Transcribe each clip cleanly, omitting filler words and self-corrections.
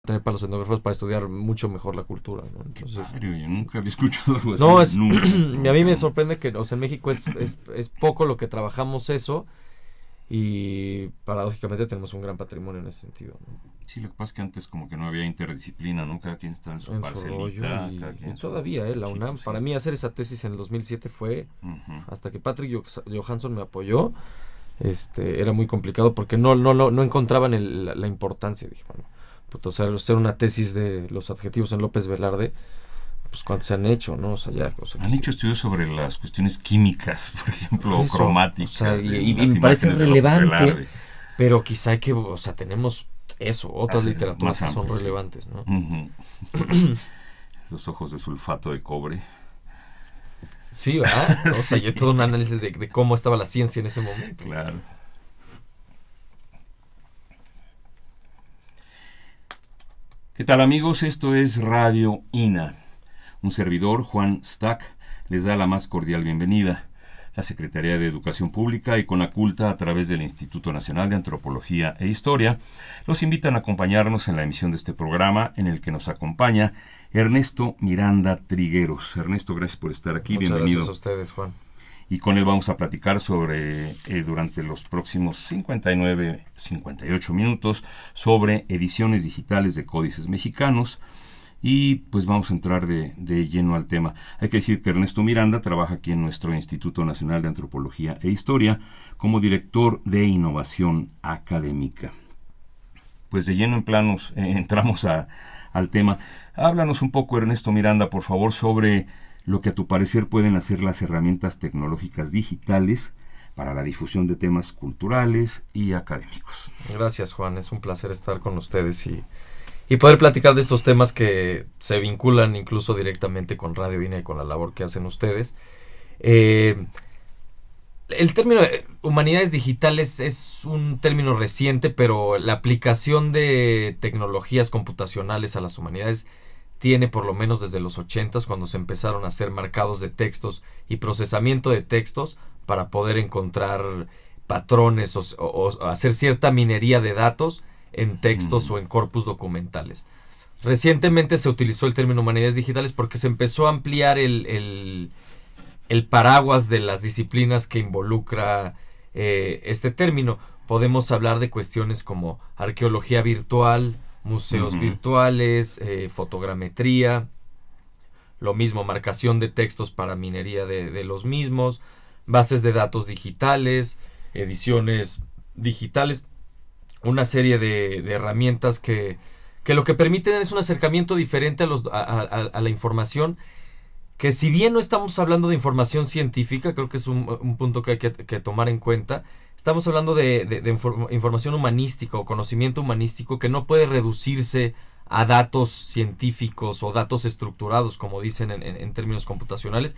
tener para los etnógrafos para estudiar mucho mejor la cultura, ¿no? Entonces, yo nunca había escuchado algo así. no, Nunca. a mí me sorprende que, o sea, en México es poco lo que trabajamos eso, y paradójicamente tenemos un gran patrimonio en ese sentido, ¿no? Sí, lo que pasa es que antes como que no había interdisciplina, ¿no? Cada quien está en su rollo, parcelita. y Cada quien todavía, la UNAM, sí. para mí hacer esa tesis en el 2007 fue, Uh-huh. hasta que Patrick Johansson me apoyó, era muy complicado porque no encontraban la importancia. Dije, bueno, o sea, hacer una tesis de los adjetivos en López Velarde, pues cuántos se han hecho, ¿no? O sea, ya, o sea, han hecho estudios sobre las cuestiones químicas, por ejemplo, eso, cromáticas. O sea, y las me parece imágenes de López relevante, Velarde. pero quizá hay que, o sea, tenemos eso, otras literaturas que son amplio, relevantes, ¿no? Uh-huh. Los ojos de sulfato de cobre. Sí, ¿verdad? O sea, yo todo un análisis de cómo estaba la ciencia en ese momento. Claro. ¿Qué tal, amigos? Esto es Radio INA. Un servidor, Juan Stack, les da la más cordial bienvenida. La Secretaría de Educación Pública y Conaculta, a través del Instituto Nacional de Antropología e Historia, los invitan a acompañarnos en la emisión de este programa, en el que nos acompaña Ernesto Miranda Trigueros. Ernesto, gracias por estar aquí. Muchas bienvenido. Gracias a ustedes, Juan. Y con él vamos a platicar sobre, durante los próximos 58 minutos, sobre ediciones digitales de códices mexicanos. Y pues vamos a entrar de lleno al tema. Hay que decir que Ernesto Miranda trabaja aquí en nuestro Instituto Nacional de Antropología e Historia como director de innovación académica. Pues de lleno entramos al tema. Háblanos un poco, Ernesto Miranda, por favor, sobre lo que a tu parecer pueden hacer las herramientas tecnológicas digitales para la difusión de temas culturales y académicos. Gracias, Juan. Es un placer estar con ustedes y poder platicar de estos temas que se vinculan incluso directamente con Radio INA y con la labor que hacen ustedes. El término humanidades digitales es un término reciente, pero la aplicación de tecnologías computacionales a las humanidades tiene por lo menos desde los 80s, cuando se empezaron a hacer marcados de textos y procesamiento de textos para poder encontrar patrones o hacer cierta minería de datos en textos o en corpus documentales. Recientemente se utilizó el término humanidades digitales porque se empezó a ampliar el paraguas de las disciplinas que involucra este término. Podemos hablar de cuestiones como arqueología virtual, museos virtuales, fotogrametría, lo mismo, marcación de textos para minería de los mismos, bases de datos digitales, ediciones digitales, una serie de herramientas que lo que permiten es un acercamiento diferente a la información, que si bien no estamos hablando de información científica, creo que es un punto que hay que tomar en cuenta. Estamos hablando de información humanística o conocimiento humanístico que no puede reducirse a datos científicos o datos estructurados, como dicen en términos computacionales,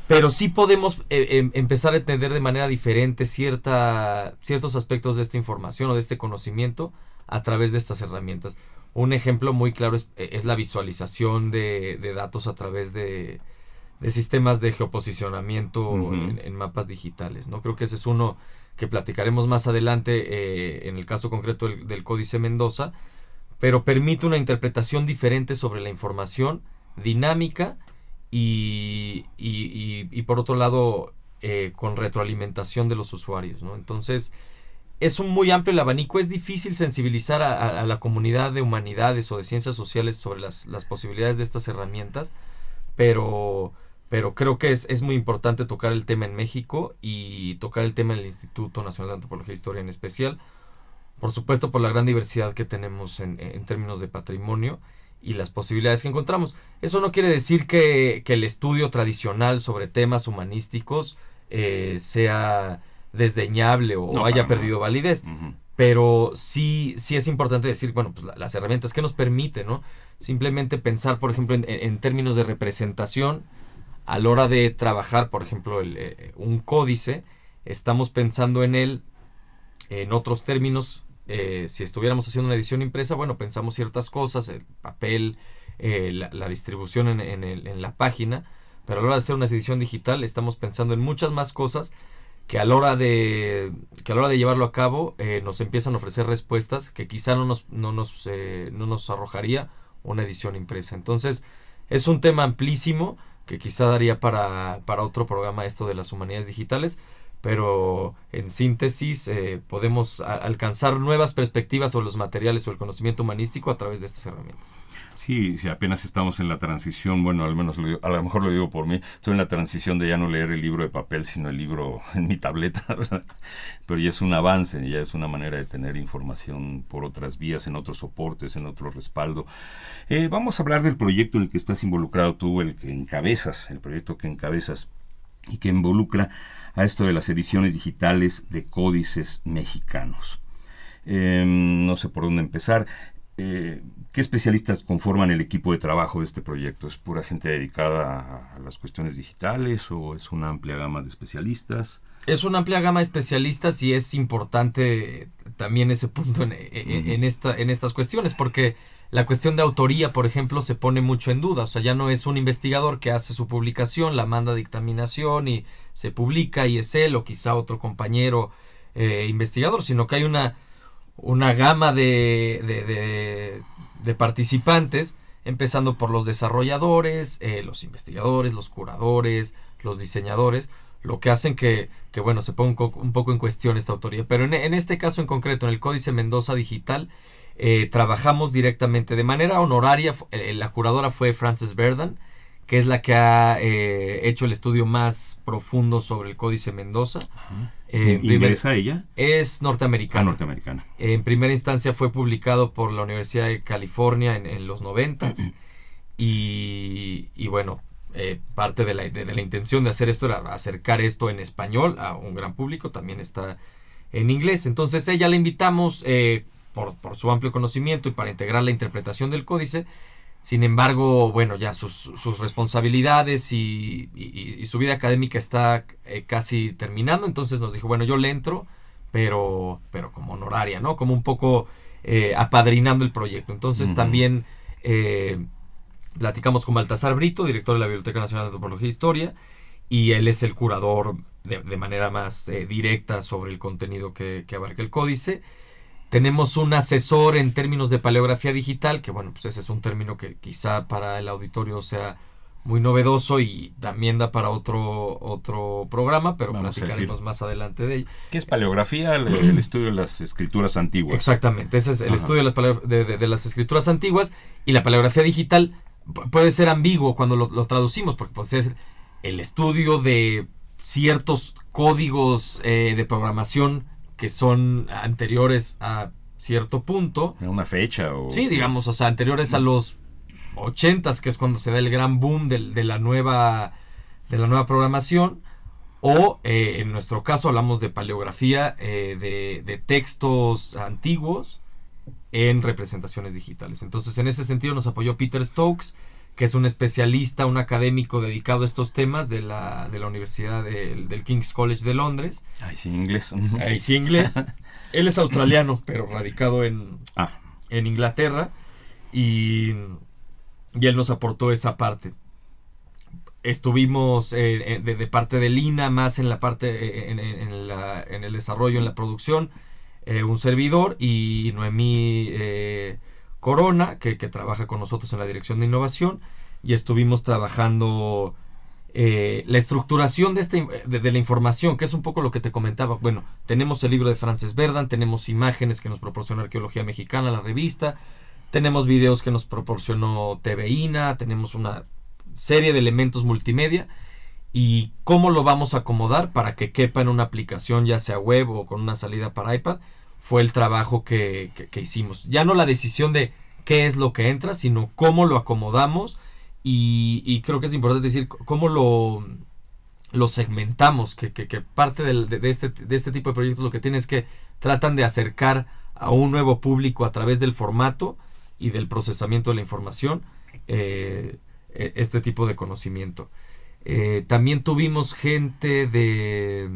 pero sí podemos empezar a entender de manera diferente ciertos aspectos de esta información o de este conocimiento a través de estas herramientas. Un ejemplo muy claro es la visualización de datos a través de sistemas de geoposicionamiento en mapas digitales, ¿no? Creo que ese es uno que platicaremos más adelante en el caso concreto del Códice Mendoza, pero permite una interpretación diferente sobre la información, dinámica y por otro lado con retroalimentación de los usuarios, ¿no? Entonces es un muy amplio el abanico. Es difícil sensibilizar a la comunidad de humanidades o de ciencias sociales sobre las posibilidades de estas herramientas, pero creo que es muy importante tocar el tema en México y tocar el tema en el Instituto Nacional de Antropología e Historia en especial, por supuesto por la gran diversidad que tenemos en términos de patrimonio y las posibilidades que encontramos. Eso no quiere decir que el estudio tradicional sobre temas humanísticos sea desdeñable o haya perdido validez, pero sí es importante decir, bueno, pues las herramientas que nos permiten, ¿no? Simplemente pensar, por ejemplo, en términos de representación. A la hora de trabajar, por ejemplo, un códice, estamos pensando en él en otros términos. Si estuviéramos haciendo una edición impresa, bueno, pensamos ciertas cosas, el papel, la distribución en la página, pero a la hora de hacer una edición digital estamos pensando en muchas más cosas que a la hora de llevarlo a cabo nos empiezan a ofrecer respuestas que quizá no nos arrojaría una edición impresa. Entonces es un tema amplísimo que quizá daría para otro programa esto de las humanidades digitales, pero en síntesis podemos alcanzar nuevas perspectivas sobre los materiales o el conocimiento humanístico a través de estas herramientas. Sí, apenas estamos en la transición, bueno, al menos a lo mejor lo digo por mí, estoy en la transición de ya no leer el libro de papel, sino el libro en mi tableta, ¿verdad? Pero ya es un avance, ya es una manera de tener información por otras vías, en otros soportes, en otro respaldo. Vamos a hablar del proyecto en el que estás involucrado tú, el proyecto que encabezas y que involucra a esto de las ediciones digitales de códices mexicanos. No sé por dónde empezar. ¿Qué especialistas conforman el equipo de trabajo de este proyecto? ¿Es pura gente dedicada a las cuestiones digitales o es una amplia gama de especialistas? Es una amplia gama de especialistas y es importante también ese punto en estas cuestiones, porque la cuestión de autoría, por ejemplo, se pone mucho en duda. O sea, ya no es un investigador que hace su publicación, la manda a dictaminación y se publica y es él o quizá otro compañero investigador, sino que hay una gama de participantes, empezando por los desarrolladores, los investigadores, los curadores, los diseñadores, lo que hacen que bueno, se ponga un poco en cuestión esta autoría. Pero en este caso en concreto, en el Códice Mendoza Digital, trabajamos directamente de manera honoraria. La curadora fue Frances Berdan, que es la que ha hecho el estudio más profundo sobre el Códice Mendoza. ¿Inglesa ella? Es norteamericana. Norteamericana. En primera instancia fue publicado por la Universidad de California en los 90s. Y bueno, parte de la intención de hacer esto era acercar esto en español a un gran público. También está en inglés. Entonces ella la invitamos por su amplio conocimiento y para integrar la interpretación del códice. Sin embargo, bueno, ya sus responsabilidades y su vida académica está casi terminando. Entonces nos dijo, bueno, yo le entro, pero como honoraria, ¿no? Como un poco apadrinando el proyecto. Entonces también platicamos con Baltasar Brito, director de la Biblioteca Nacional de Antropología e Historia, y él es el curador de manera más directa sobre el contenido que abarca el códice. Tenemos un asesor en términos de paleografía digital, que bueno, pues ese es un término que quizá para el auditorio sea muy novedoso y también da para otro programa, pero platicaremos más adelante de ello. ¿Qué es paleografía? El estudio de las escrituras antiguas. Exactamente, ese es el estudio de las escrituras antiguas, y la paleografía digital puede ser ambiguo cuando lo traducimos, porque puede ser el estudio de ciertos códigos de programación que son anteriores a cierto punto. ¿Una fecha? Sí, digamos, o sea, anteriores a los 80s, que es cuando se da el gran boom de la nueva programación. O, en nuestro caso, hablamos de paleografía de textos antiguos en representaciones digitales. Entonces, en ese sentido nos apoyó Peter Stokes, que es un especialista, un académico dedicado a estos temas de la Universidad del King's College de Londres. Ahí sí, inglés. Ahí sí, inglés. Él es australiano, pero radicado en Inglaterra, y él nos aportó esa parte. Estuvimos de parte de Lina, más en la parte en el desarrollo, en la producción, un servidor, y Noemí Corona, que trabaja con nosotros en la dirección de innovación, y estuvimos trabajando la estructuración de la información, que es un poco lo que te comentaba. Bueno, tenemos el libro de Frances Berdan, tenemos imágenes que nos proporcionó Arqueología Mexicana, la revista, tenemos videos que nos proporcionó TVINA, tenemos una serie de elementos multimedia, y cómo lo vamos a acomodar para que quepa en una aplicación, ya sea web o con una salida para iPad, fue el trabajo que hicimos. Ya no la decisión de qué es lo que entra, sino cómo lo acomodamos, y creo que es importante decir cómo lo segmentamos, que parte de este tipo de proyectos lo que tiene es que tratan de acercar a un nuevo público a través del formato y del procesamiento de la información este tipo de conocimiento. También tuvimos gente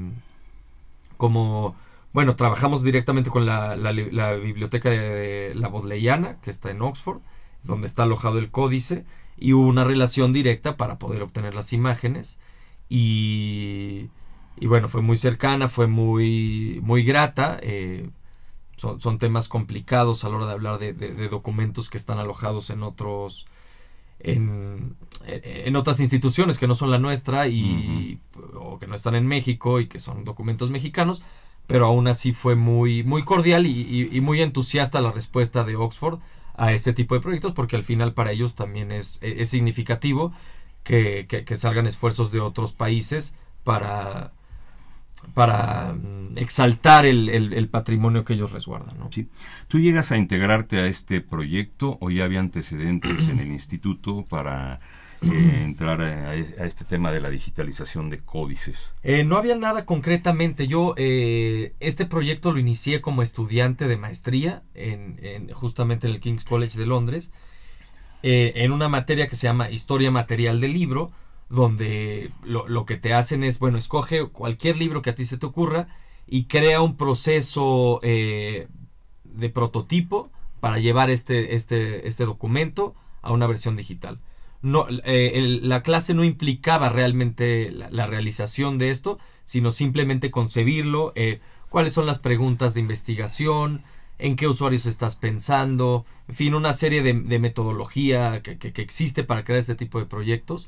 bueno, trabajamos directamente con la biblioteca de la Bodleiana, que está en Oxford, donde está alojado el códice, y hubo una relación directa para poder obtener las imágenes, y bueno, fue muy cercana, fue muy, muy grata. Son temas complicados a la hora de hablar de documentos que están alojados en otros en otras instituciones que no son la nuestra o que no están en México y que son documentos mexicanos, pero aún así fue muy, muy cordial y muy entusiasta la respuesta de Oxford a este tipo de proyectos, porque al final para ellos también es significativo que salgan esfuerzos de otros países para exaltar el patrimonio que ellos resguardan, ¿no? Sí. ¿Tú llegas a integrarte a este proyecto o ya había antecedentes en el instituto para entrar a este tema de la digitalización de códices? No había nada concretamente. Yo este proyecto lo inicié como estudiante de maestría justamente en el King's College de Londres, en una materia que se llama Historia Material del Libro, donde lo que te hacen es, bueno, escoge cualquier libro que a ti se te ocurra y crea un proceso de prototipo para llevar este documento a una versión digital. No, la clase no implicaba realmente la realización de esto, sino simplemente concebirlo, cuáles son las preguntas de investigación, en qué usuarios estás pensando, en fin, una serie de metodología que existe para crear este tipo de proyectos.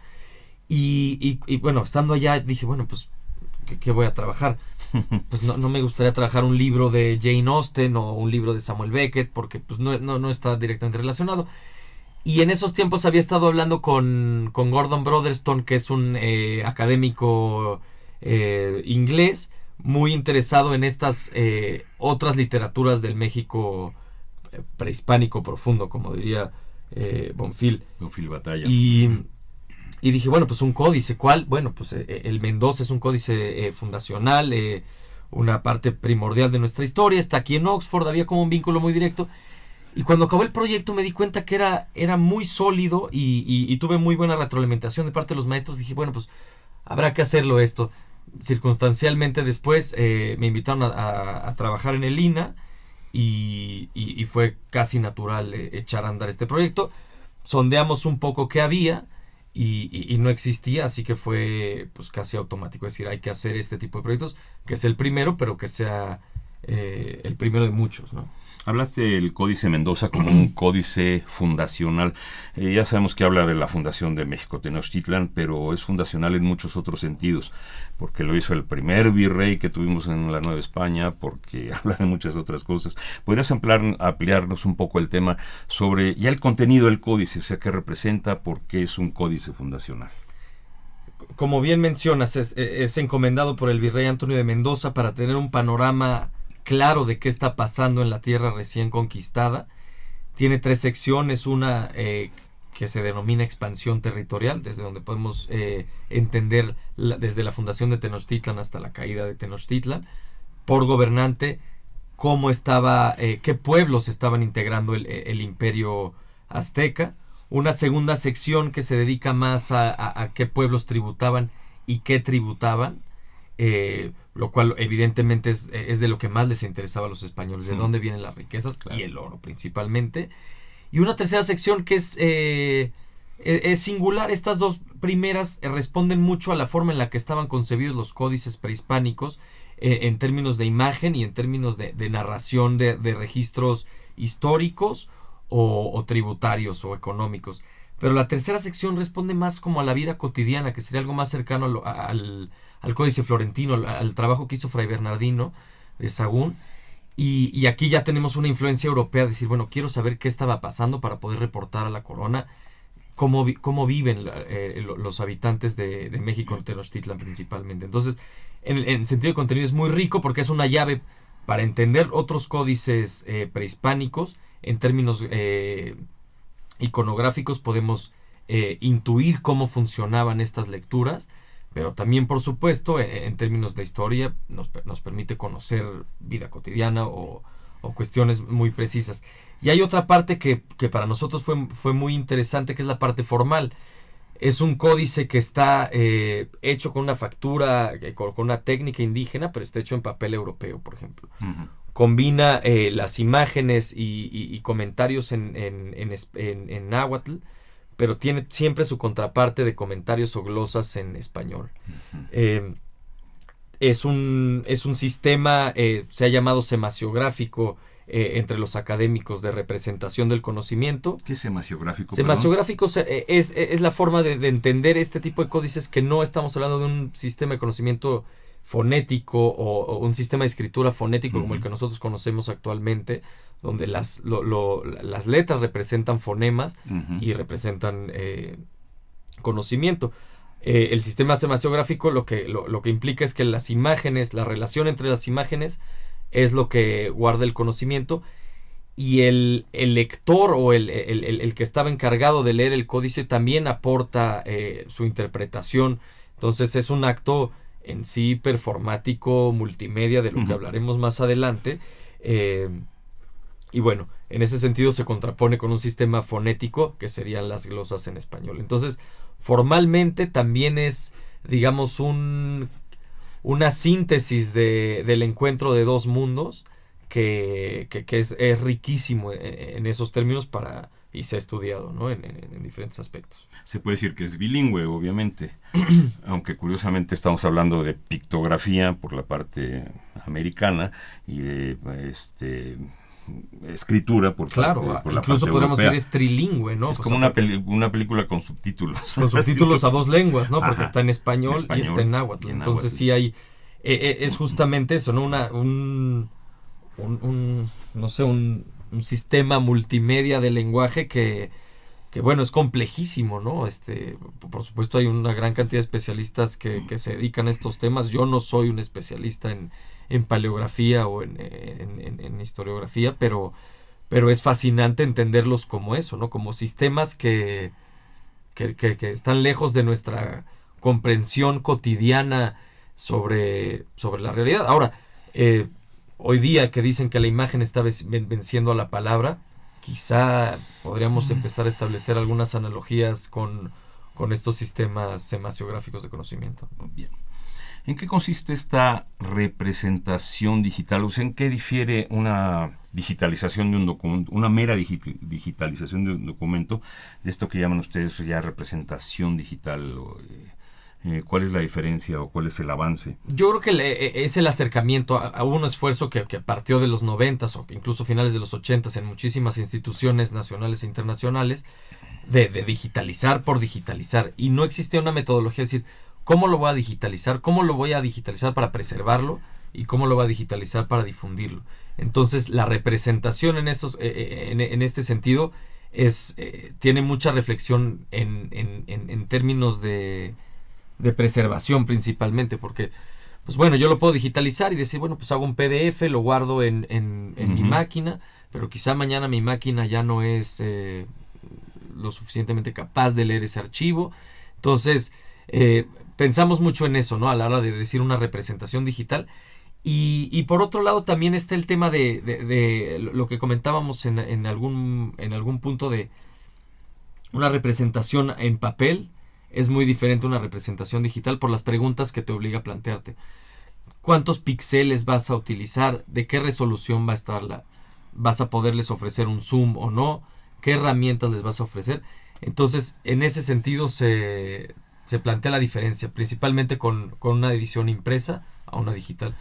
Y bueno, estando allá dije, bueno, pues, ¿qué voy a trabajar? Pues no me gustaría trabajar un libro de Jane Austen o un libro de Samuel Beckett, porque pues no está directamente relacionado. Y en esos tiempos había estado hablando con Gordon Brotherston, que es un académico inglés, muy interesado en estas otras literaturas del México prehispánico profundo, como diría Bonfil. Bonfil Batalla. Y dije, bueno, pues un códice, ¿cuál? Bueno, pues el Mendoza es un códice fundacional, una parte primordial de nuestra historia, está aquí en Oxford, había como un vínculo muy directo. Y cuando acabó el proyecto me di cuenta que era muy sólido y tuve muy buena retroalimentación de parte de los maestros. Dije, bueno, pues habrá que hacerlo esto. Circunstancialmente después me invitaron a trabajar en el INA y fue casi natural echar a andar este proyecto. Sondeamos un poco qué había y no existía, así que fue pues casi automático. Es decir, hay que hacer este tipo de proyectos, que es el primero, pero que sea el primero de muchos, ¿no? Hablaste del Códice Mendoza como un códice fundacional. Ya sabemos que habla de la fundación de México Tenochtitlan, pero es fundacional en muchos otros sentidos, porque lo hizo el primer virrey que tuvimos en la Nueva España, porque habla de muchas otras cosas. ¿Podrías ampliarnos un poco el tema sobre ya el contenido del códice? O sea, ¿qué representa? ¿Por qué es un códice fundacional? Como bien mencionas, es encomendado por el virrey Antonio de Mendoza para tener un panorama claro de qué está pasando en la tierra recién conquistada. Tiene 3 secciones, una que se denomina expansión territorial, desde donde podemos entender desde la fundación de Tenochtitlan hasta la caída de Tenochtitlan, por gobernante, cómo estaba, qué pueblos estaban integrando el imperio azteca. Una segunda sección que se dedica más a qué pueblos tributaban y qué tributaban, lo cual evidentemente es de lo que más les interesaba a los españoles, de dónde vienen las riquezas, claro, y el oro principalmente. Y una tercera sección que es singular. Estas 2 primeras responden mucho a la forma en la que estaban concebidos los códices prehispánicos, en términos de imagen y en términos de narración de registros históricos o tributarios o económicos. Pero la tercera sección responde más como a la vida cotidiana, que sería algo más cercano al Códice Florentino, al trabajo que hizo Fray Bernardino de Sahagún. Y aquí ya tenemos una influencia europea, de decir, bueno, quiero saber qué estaba pasando para poder reportar a la corona cómo viven los habitantes de México, en Tenochtitlan principalmente. Entonces, en sentido de contenido es muy rico, porque es una llave para entender otros códices prehispánicos. En términos iconográficos podemos intuir cómo funcionaban estas lecturas, pero también, por supuesto, en términos de historia nos permite conocer vida cotidiana o cuestiones muy precisas. Y hay otra parte que para nosotros fue muy interesante, que es la parte formal. Es un códice que está hecho con una factura, con una técnica indígena, pero está hecho en papel europeo, por ejemplo. Uh-huh. Combina las imágenes y comentarios en náhuatl, pero tiene siempre su contraparte de comentarios o glosas en español. Uh-huh. es un sistema, se ha llamado semasiográfico, entre los académicos, de representación del conocimiento. ¿Qué es semasiográfico? Semasiográfico es la forma de entender este tipo de códices, que no estamos hablando de un sistema de conocimiento fonético o un sistema de escritura fonético como el que nosotros conocemos actualmente, donde las letras representan fonemas y representan conocimiento. El sistema semasiográfico lo que implica es que las imágenes, la relación entre las imágenes es lo que guarda el conocimiento, y el lector o el que estaba encargado de leer el códice también aporta su interpretación. Entonces es un acto en sí performático, multimedia, de lo que hablaremos más adelante. Y bueno, en ese sentido se contrapone con un sistema fonético, que serían las glosas en español. Entonces, formalmente también es, digamos, una síntesis del encuentro de dos mundos que es riquísimo en esos términos y se ha estudiado, ¿no? en diferentes aspectos. Se puede decir que es bilingüe, obviamente, aunque curiosamente estamos hablando de pictografía por la parte americana y de escritura por la incluso podemos decir es trilingüe, ¿no? Es como una película con subtítulos. Con subtítulos a dos lenguas, ¿no? Porque está en español y está en náhuatl. Entonces sí hay, es justamente eso, ¿no? Un sistema multimedia de lenguaje que bueno, es complejísimo, ¿no? Por supuesto hay una gran cantidad de especialistas que se dedican a estos temas. Yo no soy un especialista en paleografía o en historiografía, pero es fascinante entenderlos como eso, ¿no? Como sistemas que están lejos de nuestra comprensión cotidiana sobre la realidad. Ahora, hoy día que dicen que la imagen está venciendo a la palabra, quizá podríamos empezar a establecer algunas analogías con estos sistemas semasiográficos de conocimiento. Bien. ¿En qué consiste esta representación digital? O sea, ¿en qué difiere una digitalización de un documento, una mera digitalización de un documento, de esto que llaman ustedes ya representación digital? ¿Cuál es la diferencia o cuál es el avance? Yo creo que es el acercamiento a un esfuerzo que partió de los 90s o incluso finales de los 80s en muchísimas instituciones nacionales e internacionales de digitalizar por digitalizar. Y no existía una metodología, es decir, ¿cómo lo voy a digitalizar? ¿Cómo lo voy a digitalizar para preservarlo? ¿Y cómo lo voy a digitalizar para difundirlo? Entonces, la representación en este sentido tiene mucha reflexión en términos de preservación principalmente, porque, pues bueno, yo lo puedo digitalizar y decir, bueno, pues hago un PDF, lo guardo en mi máquina, pero quizá mañana mi máquina ya no es lo suficientemente capaz de leer ese archivo. Entonces, pensamos mucho en eso, ¿no? A la hora de decir una representación digital. Y por otro lado también está el tema de lo que comentábamos en algún punto, de una representación en papel es muy diferente a una representación digital por las preguntas que te obliga a plantearte. ¿Cuántos píxeles vas a utilizar? ¿De qué resolución va a estar vas a poderles ofrecer un zoom o no? ¿Qué herramientas les vas a ofrecer? Entonces, en ese sentido se plantea la diferencia, principalmente con una edición impresa a una digital.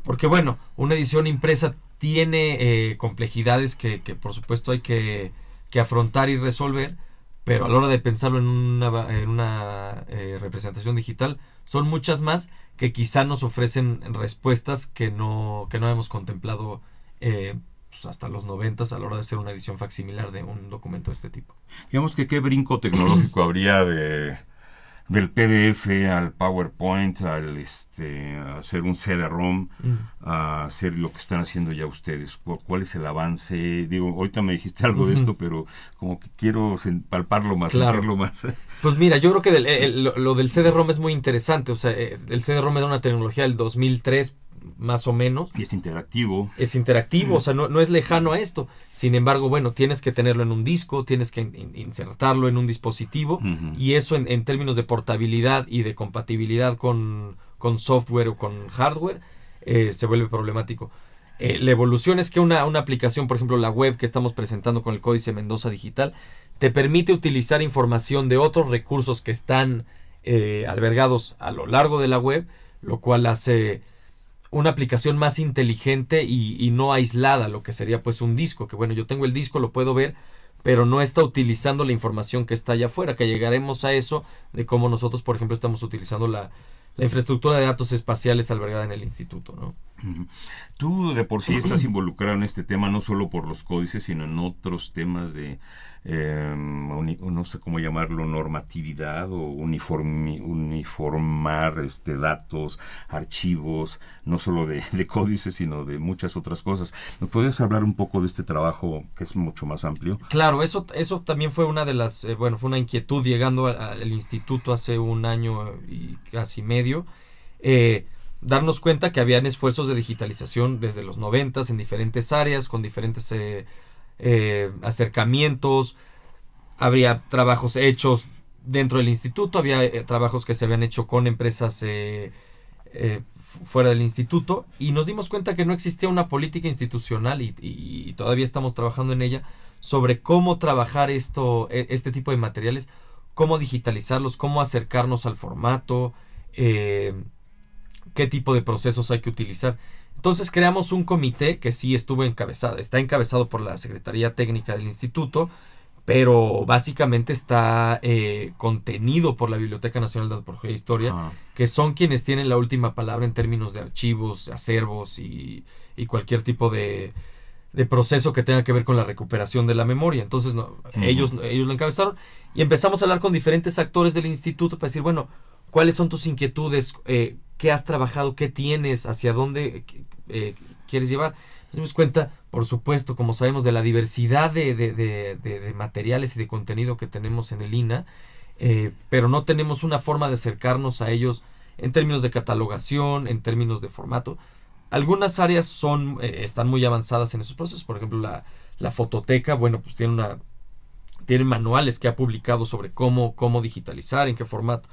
Porque una edición impresa tiene complejidades que por supuesto hay que afrontar y resolver, pero a la hora de pensarlo en una representación digital, son muchas más que quizá nos ofrecen respuestas que no hemos contemplado pues hasta los 90s a la hora de hacer una edición facsimilar de un documento de este tipo. Digamos que qué brinco tecnológico habría del PDF al PowerPoint, al hacer un CD-ROM, a hacer lo que están haciendo ya ustedes. ¿Cuál es el avance? Digo, ahorita me dijiste algo de esto, pero como que quiero palparlo más, sentirlo más. Pues mira, yo creo que lo del CD-ROM es muy interesante. O sea, el CD-ROM era una tecnología del 2003, más o menos. Y es interactivo. Es interactivo, o sea, no es lejano a esto. Sin embargo, tienes que tenerlo en un disco, tienes que insertarlo en un dispositivo, y eso en términos de portabilidad y de compatibilidad con software o con hardware, se vuelve problemático. La evolución es que una aplicación, por ejemplo, la web que estamos presentando con el Códice Mendoza Digital, te permite utilizar información de otros recursos que están albergados a lo largo de la web, lo cual hace una aplicación más inteligente y no aislada, lo que sería pues un disco, que bueno, yo tengo el disco, lo puedo ver, pero no está utilizando la información que está allá afuera, que llegaremos a eso, de cómo nosotros, por ejemplo, estamos utilizando la infraestructura de datos espaciales albergada en el instituto, ¿no? Tú de por sí estás involucrado en este tema, no solo por los códices, sino en otros temas de, no sé cómo llamarlo, normatividad o uniformar datos, archivos, no solo de códices, sino de muchas otras cosas. ¿Me puedes hablar un poco de este trabajo que es mucho más amplio? Claro, eso también fue una de las, fue una inquietud llegando al instituto hace un año y casi medio, darnos cuenta que habían esfuerzos de digitalización desde los 90s en diferentes áreas, con diferentes acercamientos. Habría trabajos hechos dentro del instituto, había trabajos que se habían hecho con empresas fuera del instituto, y nos dimos cuenta que no existía una política institucional y todavía estamos trabajando en ella sobre cómo trabajar este tipo de materiales, cómo digitalizarlos, cómo acercarnos al formato, qué tipo de procesos hay que utilizar. Entonces creamos un comité que sí está encabezado por la Secretaría Técnica del Instituto, pero básicamente está contenido por la Biblioteca Nacional de Antropología e Historia, que son quienes tienen la última palabra en términos de archivos, acervos y cualquier tipo de proceso que tenga que ver con la recuperación de la memoria. Entonces ellos lo encabezaron y empezamos a hablar con diferentes actores del instituto para decir, bueno, ¿cuáles son tus inquietudes? ¿Qué has trabajado? ¿Qué tienes? ¿Hacia dónde quieres llevar? Nos dimos cuenta, por supuesto, como sabemos, de la diversidad de materiales y de contenido que tenemos en el INAH, pero no tenemos una forma de acercarnos a ellos en términos de catalogación, en términos de formato. Algunas áreas están muy avanzadas en esos procesos. Por ejemplo, la fototeca, bueno, pues tiene manuales que ha publicado sobre cómo digitalizar, en qué formato.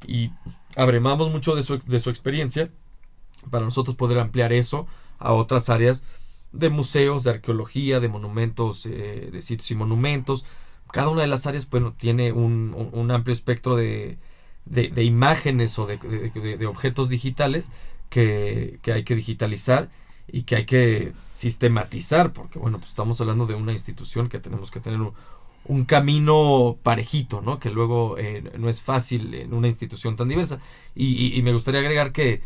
Y abrevamos mucho de su experiencia para nosotros poder ampliar eso a otras áreas de museos, de arqueología, de monumentos, de sitios y monumentos. Cada una de las áreas, bueno, tiene un amplio espectro de imágenes o de objetos digitales que hay que digitalizar y que hay que sistematizar, porque bueno, pues estamos hablando de una institución que tenemos que tener un camino parejito, ¿no? Que luego no es fácil en una institución tan diversa. Y me gustaría agregar que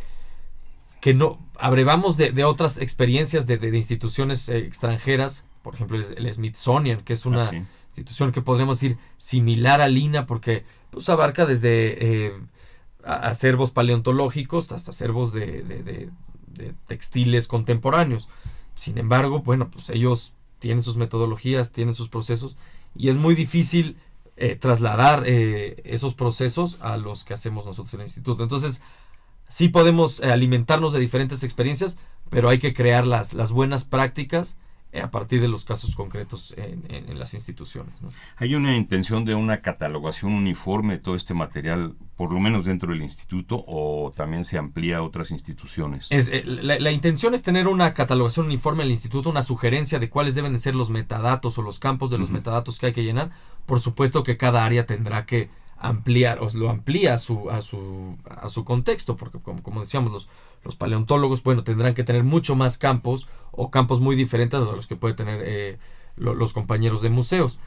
no abrevamos de otras experiencias de instituciones extranjeras, por ejemplo el Smithsonian, que es una institución que podríamos decir similar al INAH, porque pues abarca desde acervos paleontológicos hasta acervos de textiles contemporáneos. Sin embargo, bueno, pues ellos tienen sus metodologías, tienen sus procesos, y es muy difícil trasladar esos procesos a los que hacemos nosotros en el instituto. Entonces, sí podemos alimentarnos de diferentes experiencias, pero hay que crear las buenas prácticas a partir de los casos concretos en las instituciones, ¿no? ¿Hay una intención de una catalogación uniforme de todo este material, por lo menos dentro del instituto, o también se amplía a otras instituciones? La intención es tener una catalogación uniforme en el instituto, una sugerencia de cuáles deben de ser los metadatos o los campos de los metadatos que hay que llenar. Por supuesto que cada área tendrá que ampliar, o lo amplía a su contexto, porque como decíamos, los paleontólogos, bueno, tendrán que tener mucho más campos, o campos muy diferentes a los que puede tener los compañeros de museos.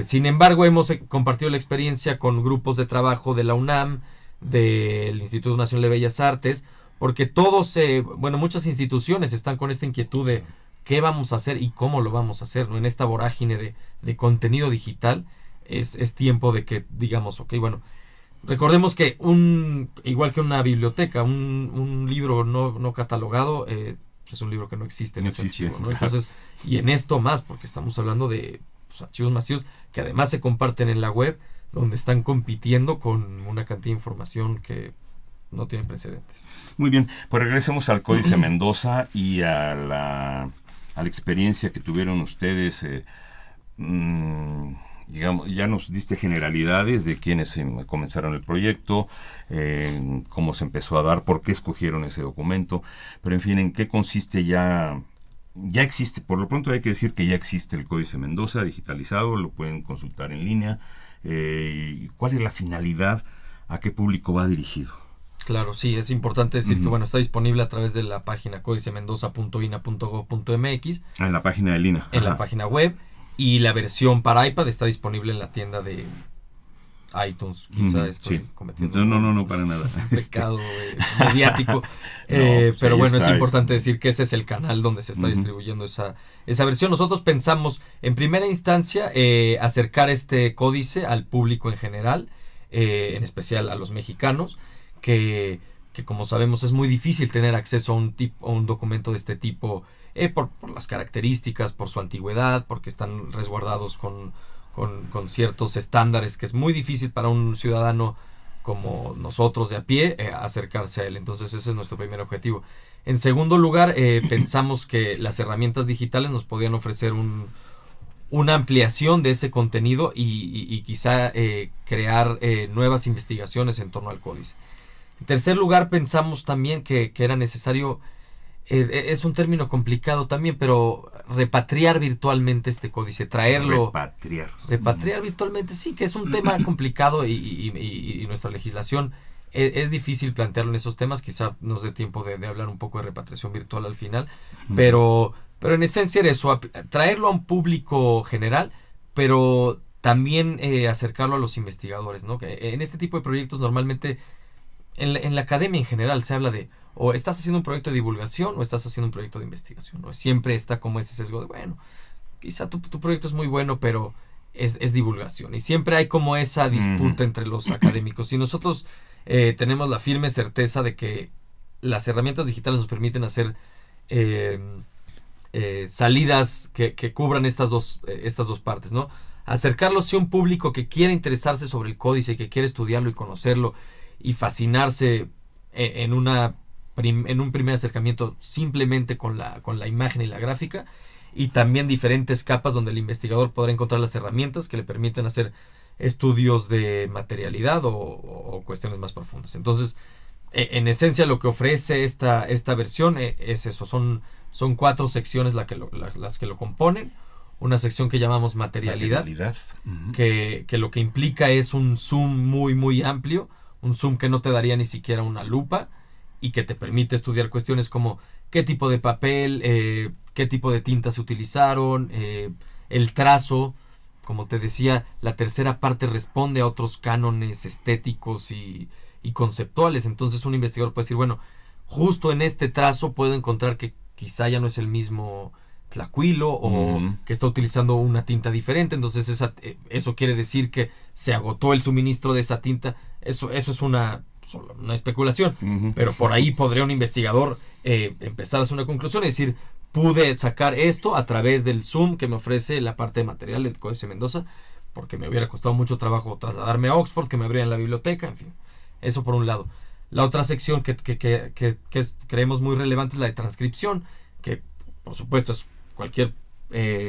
Sin embargo, hemos compartido la experiencia con grupos de trabajo de la UNAM, del Instituto Nacional de Bellas Artes, porque muchas instituciones están con esta inquietud de qué vamos a hacer y cómo lo vamos a hacer, ¿no? En esta vorágine de contenido digital, es tiempo de que digamos, ok, bueno, recordemos que igual que una biblioteca, un libro no catalogado es un libro que no existe en ese archivo, ¿no? Entonces, y en esto más, porque estamos hablando de archivos masivos que además se comparten en la web, donde están compitiendo con una cantidad de información que no tiene precedentes. Muy bien, pues regresemos al Códice Mendoza y a la experiencia que tuvieron ustedes. Digamos, ya nos diste generalidades de quiénes comenzaron el proyecto, cómo se empezó a dar, por qué escogieron ese documento, pero en fin, ¿en qué consiste ya existe? Por lo pronto hay que decir que ya existe el Códice Mendoza digitalizado, lo pueden consultar en línea. ¿Cuál es la finalidad? ¿A qué público va dirigido? Claro, sí, es importante decir que bueno, está disponible a través de la página códicemendoza.ina.gov.mx. En la página del INA. En la página web. Y la versión para iPad está disponible en la tienda de iTunes. Quizá estoy cometiendo no, para nada. Un pecado mediático. Pero bueno, es importante decir que ese es el canal donde se está distribuyendo esa versión. Nosotros pensamos, en primera instancia, acercar este códice al público en general, en especial a los mexicanos, que como sabemos es muy difícil tener acceso a un documento de este tipo, por las características, por su antigüedad, porque están resguardados con ciertos estándares que es muy difícil para un ciudadano como nosotros de a pie acercarse a él. Entonces ese es nuestro primer objetivo. En segundo lugar, pensamos que las herramientas digitales nos podían ofrecer una ampliación de ese contenido y quizá crear nuevas investigaciones en torno al códice. En tercer lugar, pensamos también que era necesario, es un término complicado también, pero repatriar virtualmente este códice, traerlo. Repatriar virtualmente, sí, que es un tema complicado y nuestra legislación es difícil plantearlo en esos temas. Quizá nos dé tiempo de hablar un poco de repatriación virtual al final, pero en esencia era eso, traerlo a un público general, pero también acercarlo a los investigadores, ¿no? Que en este tipo de proyectos normalmente en la academia en general se habla de o estás haciendo un proyecto de divulgación o estás haciendo un proyecto de investigación, ¿no? Siempre está como ese sesgo de, bueno, quizá tu proyecto es muy bueno, pero es divulgación. Y siempre hay como esa disputa entre los académicos. Y nosotros tenemos la firme certeza de que las herramientas digitales nos permiten hacer salidas que cubran estas dos partes, ¿no? Acercarlos a un público que quiera interesarse sobre el códice, que quiere estudiarlo y conocerlo y fascinarse en un primer acercamiento simplemente con la imagen y la gráfica, y también diferentes capas donde el investigador podrá encontrar las herramientas que le permiten hacer estudios de materialidad o cuestiones más profundas. Entonces, en esencia lo que ofrece esta versión es eso, son 4 secciones las que lo componen. Una sección que llamamos materialidad. Que lo que implica es un zoom muy muy amplio, un zoom que no te daría ni siquiera una lupa, y que te permite estudiar cuestiones como qué tipo de papel, qué tipo de tinta se utilizaron, el trazo. Como te decía, la tercera parte responde a otros cánones estéticos y conceptuales. Entonces un investigador puede decir, bueno, justo en este trazo puedo encontrar que quizá ya no es el mismo tlacuilo o que está utilizando una tinta diferente. Entonces eso quiere decir que se agotó el suministro de esa tinta. Eso es una especulación, pero por ahí podría un investigador empezar a hacer una conclusión y decir, pude sacar esto a través del Zoom que me ofrece la parte de material del Códice Mendoza, porque me hubiera costado mucho trabajo trasladarme a Oxford, que me abrieran la biblioteca, en fin. Eso por un lado. La otra sección que creemos muy relevante es la de transcripción, que por supuesto cualquier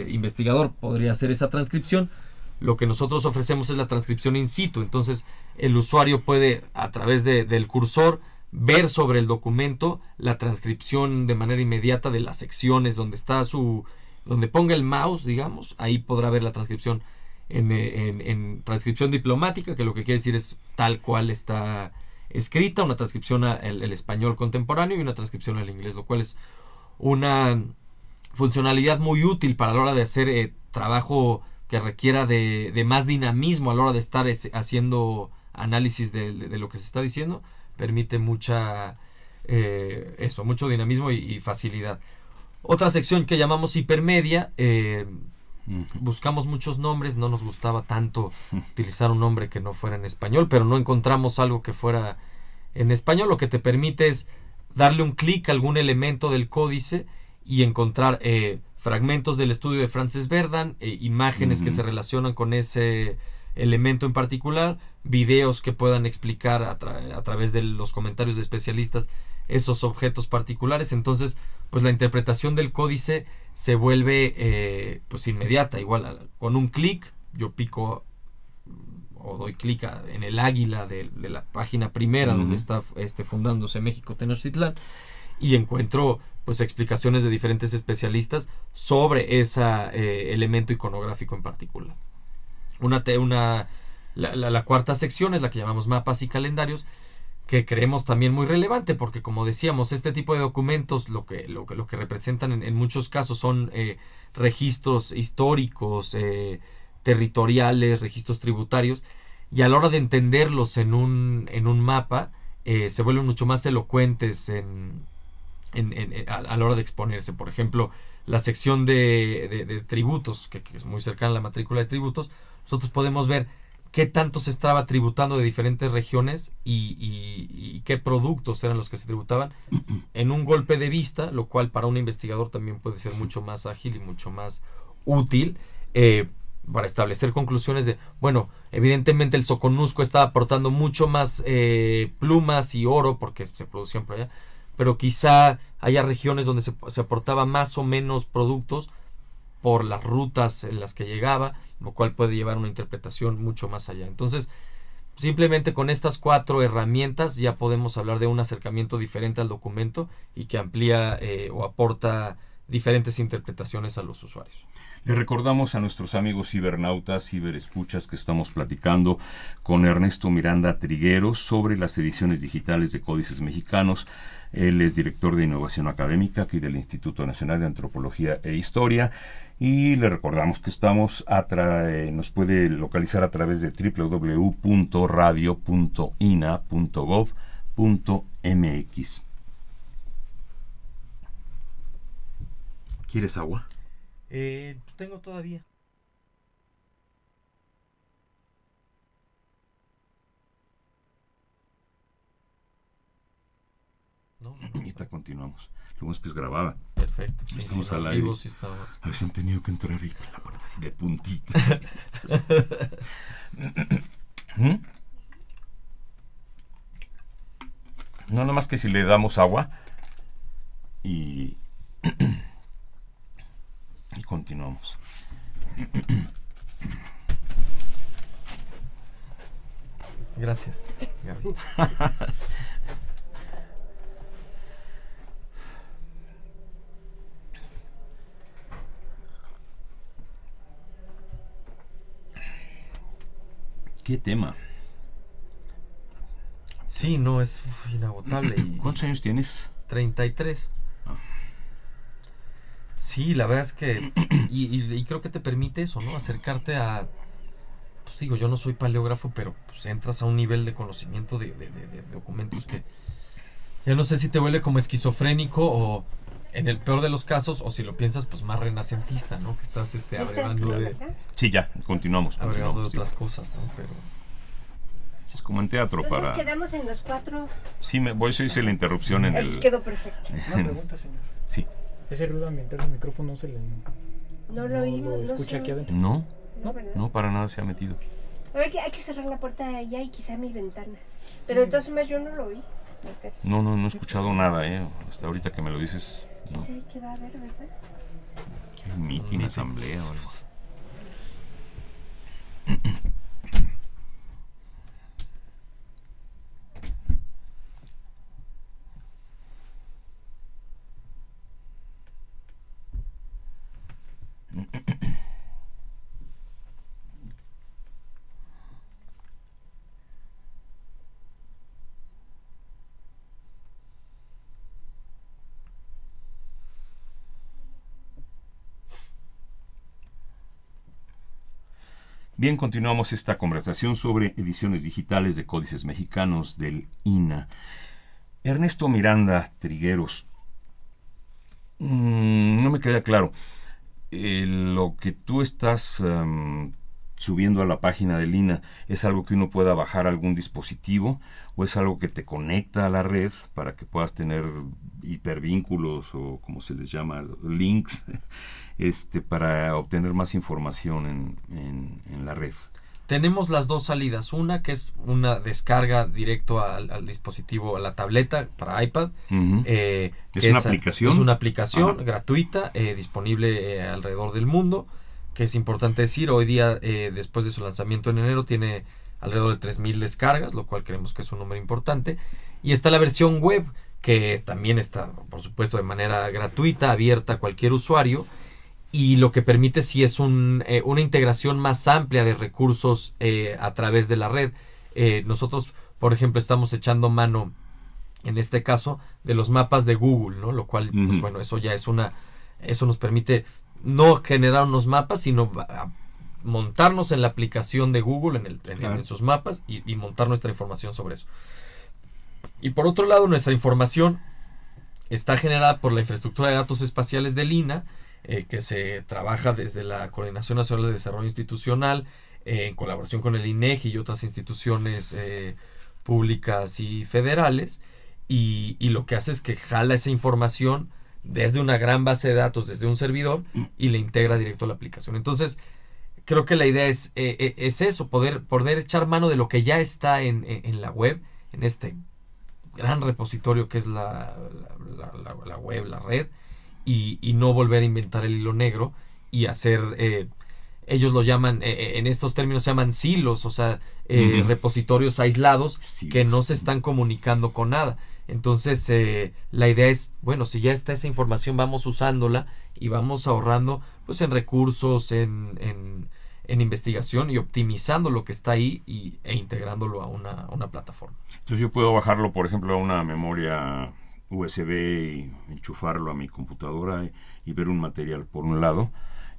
investigador podría hacer esa transcripción. Lo que nosotros ofrecemos es la transcripción in situ. Entonces el usuario puede, a través del cursor, ver sobre el documento la transcripción de manera inmediata de las secciones donde ponga el mouse, digamos. Ahí podrá ver la transcripción en transcripción diplomática, que lo que quiere decir es tal cual está escrita, una transcripción al español contemporáneo y una transcripción al inglés, lo cual es una funcionalidad muy útil para la hora de hacer trabajo que requiera de más dinamismo a la hora de estar haciendo análisis de lo que se está diciendo. Permite mucho dinamismo y facilidad. Otra sección que llamamos hipermedia, buscamos muchos nombres, no nos gustaba tanto utilizar un nombre que no fuera en español, pero no encontramos algo que fuera en español. Lo que te permite es darle un clic a algún elemento del códice y encontrar fragmentos del estudio de Frances Berdan, imágenes que se relacionan con ese elemento en particular, videos que puedan explicar a través de los comentarios de especialistas esos objetos particulares. Entonces, pues la interpretación del códice se vuelve pues inmediata. Igual con un clic yo pico o doy clic en el águila de la página primera donde está fundándose México Tenochtitlán, y encuentro pues explicaciones de diferentes especialistas sobre ese elemento iconográfico en particular. La cuarta sección es la que llamamos mapas y calendarios, que creemos también muy relevante, porque como decíamos, este tipo de documentos lo que representan en muchos casos son registros históricos, territoriales, registros tributarios, y a la hora de entenderlos en un mapa, se vuelven mucho más elocuentes a la hora de exponerse. Por ejemplo, la sección de tributos, que es muy cercana a la matrícula de tributos, nosotros podemos ver qué tanto se estaba tributando de diferentes regiones y qué productos eran los que se tributaban en un golpe de vista, lo cual para un investigador también puede ser mucho más ágil y mucho más útil para establecer conclusiones de, bueno, evidentemente el Soconusco estaba aportando mucho más plumas y oro porque se producían por allá, pero quizá haya regiones donde se aportaba más o menos productos por las rutas en las que llegaba, lo cual puede llevar una interpretación mucho más allá. Entonces, simplemente con estas 4 herramientas ya podemos hablar de un acercamiento diferente al documento y que amplía o aporta diferentes interpretaciones a los usuarios. Le recordamos a nuestros amigos cibernautas, ciberescuchas, que estamos platicando con Ernesto Miranda Trigueros sobre las ediciones digitales de Códices Mexicanos. Él es director de Innovación Académica aquí del Instituto Nacional de Antropología e Historia, y le recordamos que estamos nos puede localizar a través de www.radio.ina.gov.mx. ¿Quieres agua? Tengo todavía. No. Ahorita continuamos. Lo bueno es que es grabada. Perfecto. Sí, estamos al aire. aire. Sí estabas. A veces han tenido que entrar ahí con la puerta así de puntitas. No, nada más que si le damos agua y continuamos. Gracias, Gaby. ¿Qué tema? Sí, no, es inagotable. ¿Cuántos años tienes? 33. Sí, la verdad es que y creo que te permite eso, ¿no? Acercarte a, pues digo, yo no soy paleógrafo, pero pues entras a un nivel de conocimiento de documentos que ya no sé si te vuelve como esquizofrénico o en el peor de los casos, o si lo piensas, pues más renacentista, ¿no? Que estás agregando de... Sí, ya, continuamos. Agregando de sí. otras cosas, ¿no? Pero... Es como en teatro. Entonces nos quedamos en los 4. Sí, yo hice la interrupción en el... Quedó perfecto. Una pregunta, señor. Sí. ¿Ese ruido ambiental del micrófono no se le... No lo oímos, ¿Lo no escucha sé. aquí adentro? No, ¿verdad? no, para nada se ha metido. Hay que cerrar la puerta de allá y quizá mi ventana. Pero de todas formas yo no lo oí. No he escuchado nada, hasta ahorita que me lo dices. No. Sí, que va a haber, ¿verdad? Hay meeting, asamblea o algo. Bien, continuamos esta conversación sobre ediciones digitales de Códices Mexicanos del INA. Ernesto Miranda Trigueros, no me queda claro. Lo que tú estás subiendo a la página del INA, ¿es algo que uno pueda bajar a algún dispositivo o es algo que te conecta a la red para que puedas tener hipervínculos o como se les llama, links, para obtener más información en la red? Tenemos las dos salidas, una que es una descarga directo al dispositivo, a la tableta para iPad. Uh-huh. ¿Es una aplicación? Es una aplicación gratuita, disponible alrededor del mundo, que es importante decir, hoy día, después de su lanzamiento en enero, tiene alrededor de 3,000 descargas, lo cual creemos que es un número importante. Y está la versión web, que también está, por supuesto, de manera gratuita, abierta a cualquier usuario. Y lo que permite sí es una integración más amplia de recursos a través de la red. Nosotros por ejemplo, estamos echando mano, en este caso, de los mapas de Google, ¿no? Lo cual, pues bueno, eso ya es eso nos permite no generar unos mapas, sino montarnos en la aplicación de Google, en sus mapas, y montar nuestra información sobre eso. Y por otro lado, nuestra información está generada por la infraestructura de datos espaciales del INAH, que se trabaja desde la Coordinación Nacional de Desarrollo Institucional, en colaboración con el INEGI y otras instituciones públicas y federales, y lo que hace es que jala esa información desde una gran base de datos, desde un servidor, y le integra directo a la aplicación. Entonces, creo que la idea es eso, poder echar mano de lo que ya está en la web, en este gran repositorio que es la web, la red, y no volver a inventar el hilo negro y hacer, ellos lo llaman, en estos términos se llaman silos, o sea, repositorios aislados que no se están comunicando con nada. Entonces, la idea es, bueno, si ya está esa información, vamos usándola y vamos ahorrando pues en recursos, en investigación, y optimizando lo que está ahí e integrándolo a una plataforma. Entonces yo puedo bajarlo, por ejemplo, a una memoria USB y enchufarlo a mi computadora y ver un material por un lado,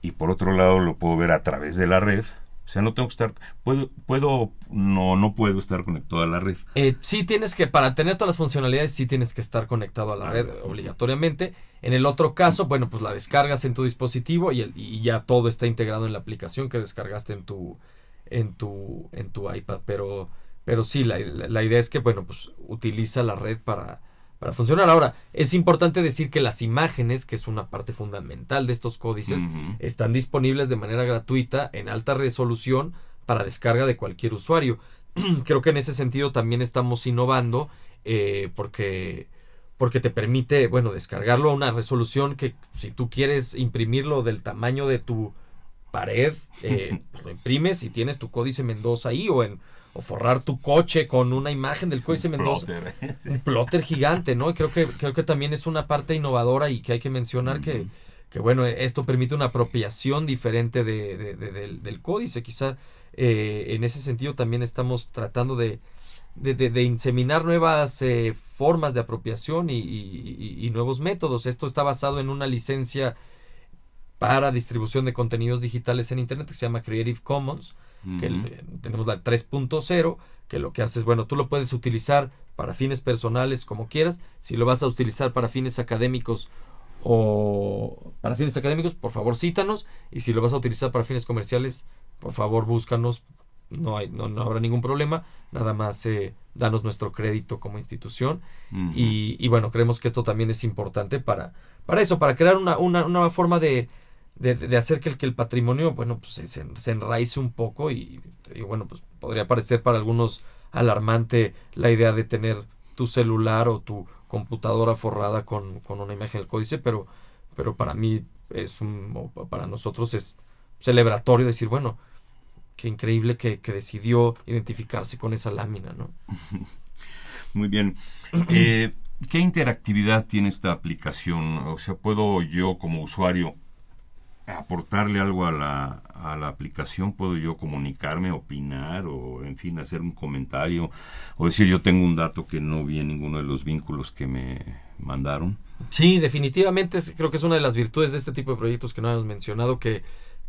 y por otro lado lo puedo ver a través de la red. O sea, no tengo que estar, no puedo estar conectado a la red. Sí tienes que, para tener todas las funcionalidades, sí tienes que estar conectado a la red obligatoriamente. En el otro caso, bueno, pues la descargas en tu dispositivo y ya todo está integrado en la aplicación que descargaste en tu iPad. Pero sí, la idea es que, bueno, pues utiliza la red para funcionar. Ahora, es importante decir que las imágenes, que es una parte fundamental de estos códices, están disponibles de manera gratuita en alta resolución para descarga de cualquier usuario. Creo que en ese sentido también estamos innovando, porque te permite, bueno, descargarlo a una resolución que, si tú quieres imprimirlo del tamaño de tu pared, pues lo imprimes y tienes tu Códice Mendoza ahí, o forrar tu coche con una imagen del Códice Mendoza. Un plotter gigante, ¿no? Y creo que también es una parte innovadora y que hay que mencionar que bueno, esto permite una apropiación diferente del códice. Quizá en ese sentido también estamos tratando de inseminar nuevas formas de apropiación y nuevos métodos. Esto está basado en una licencia para distribución de contenidos digitales en Internet que se llama Creative Commons, que tenemos la 3.0, que lo que hace es, bueno, tú lo puedes utilizar para fines personales como quieras. Si lo vas a utilizar para fines académicos por favor cítanos, y si lo vas a utilizar para fines comerciales, por favor búscanos. No habrá ningún problema, nada más danos nuestro crédito como institución. Y bueno, creemos que esto también es importante para eso, para crear una nueva forma de hacer que el patrimonio, bueno, pues se enraice un poco, y bueno, pues podría parecer para algunos alarmante la idea de tener tu celular o tu computadora forrada con una imagen del códice, pero para mí para nosotros es celebratorio decir, bueno, qué increíble que decidió identificarse con esa lámina, ¿no? Muy bien. ¿Qué interactividad tiene esta aplicación? O sea, ¿puedo yo como usuario aportarle algo a la aplicación? ¿Puedo yo comunicarme, opinar, o en fin, hacer un comentario, o decir yo tengo un dato que no vi en ninguno de los vínculos que me mandaron? Sí, definitivamente creo que es una de las virtudes de este tipo de proyectos que no hemos mencionado, que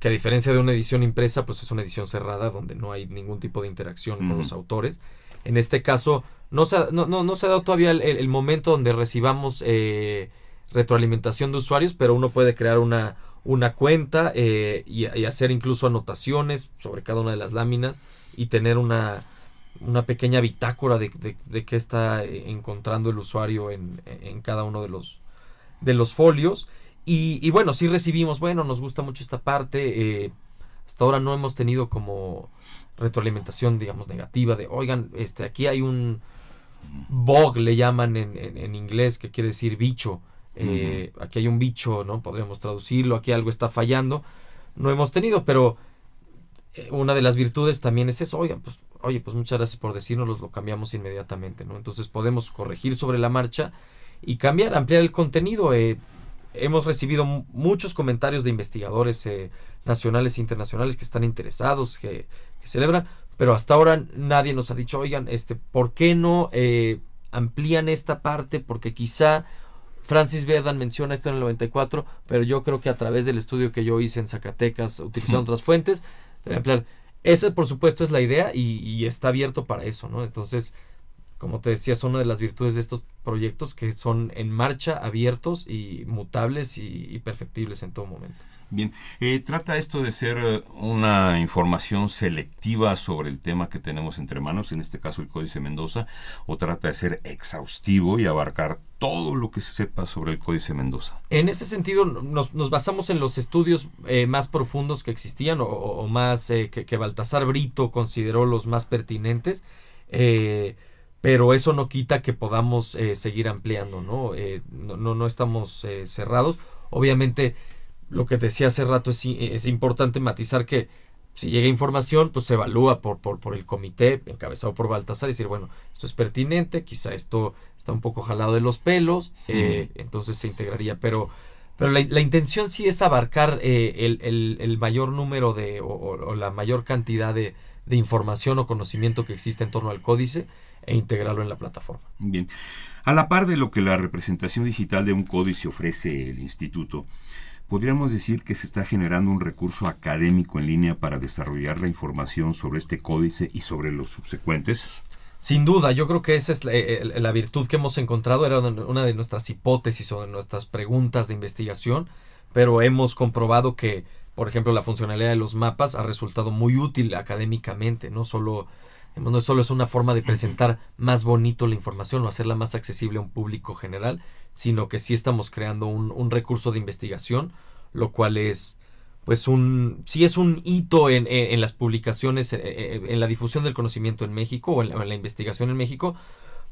a diferencia de una edición impresa, pues es una edición cerrada donde no hay ningún tipo de interacción con los autores. En este caso no se ha dado todavía el momento donde recibamos retroalimentación de usuarios, pero uno puede crear una cuenta y hacer incluso anotaciones sobre cada una de las láminas y tener una pequeña bitácora de qué está encontrando el usuario en cada uno de los folios. Y bueno, sí recibimos, bueno, nos gusta mucho esta parte. Hasta ahora no hemos tenido como retroalimentación, digamos, negativa de, oigan, aquí hay un bug, le llaman en inglés, que quiere decir bicho. Aquí hay un bicho, ¿no? Podríamos traducirlo, aquí algo está fallando. No hemos tenido, pero una de las virtudes también es eso. Oigan, pues muchas gracias por decírnoslo, lo cambiamos inmediatamente, ¿no? Entonces podemos corregir sobre la marcha y ampliar el contenido. Hemos recibido muchos comentarios de investigadores nacionales e internacionales que están interesados, que celebran, pero hasta ahora nadie nos ha dicho, oigan, ¿por qué no amplían esta parte? Porque quizá Francis Berdan menciona esto en el 94, pero yo creo que a través del estudio que yo hice en Zacatecas, utilizando otras fuentes, ampliar. Esa, por supuesto, es la idea y está abierto para eso, ¿no? Entonces, como te decía, son una de las virtudes de estos proyectos que son en marcha, abiertos y mutables y perfectibles en todo momento. Bien, ¿trata esto de ser una información selectiva sobre el tema que tenemos entre manos, en este caso el Códice Mendoza, o trata de ser exhaustivo y abarcar todo lo que se sepa sobre el Códice Mendoza? En ese sentido, nos basamos en los estudios más profundos que existían o más que Baltasar Brito consideró los más pertinentes, pero eso no quita que podamos seguir ampliando, ¿no? No estamos cerrados. Obviamente, lo que decía hace rato es importante matizar que si llega información, pues se evalúa por el comité encabezado por Baltasar y decir, bueno, esto es pertinente, quizá esto está un poco jalado de los pelos, entonces se integraría, pero la intención sí es abarcar el mayor número o la mayor cantidad de información o conocimiento que existe en torno al códice e integrarlo en la plataforma. Bien, a la par de lo que la representación digital de un códice ofrece el instituto, ¿podríamos decir que se está generando un recurso académico en línea para desarrollar la información sobre este códice y sobre los subsecuentes? Sin duda, yo creo que esa es la virtud que hemos encontrado, era una de nuestras hipótesis o de nuestras preguntas de investigación, pero hemos comprobado que, por ejemplo, la funcionalidad de los mapas ha resultado muy útil académicamente, no solo es una forma de presentar más bonito la información o hacerla más accesible a un público general, sino que sí estamos creando un recurso de investigación, lo cual es pues sí es un hito en las publicaciones, en la difusión del conocimiento en México o en la investigación en México,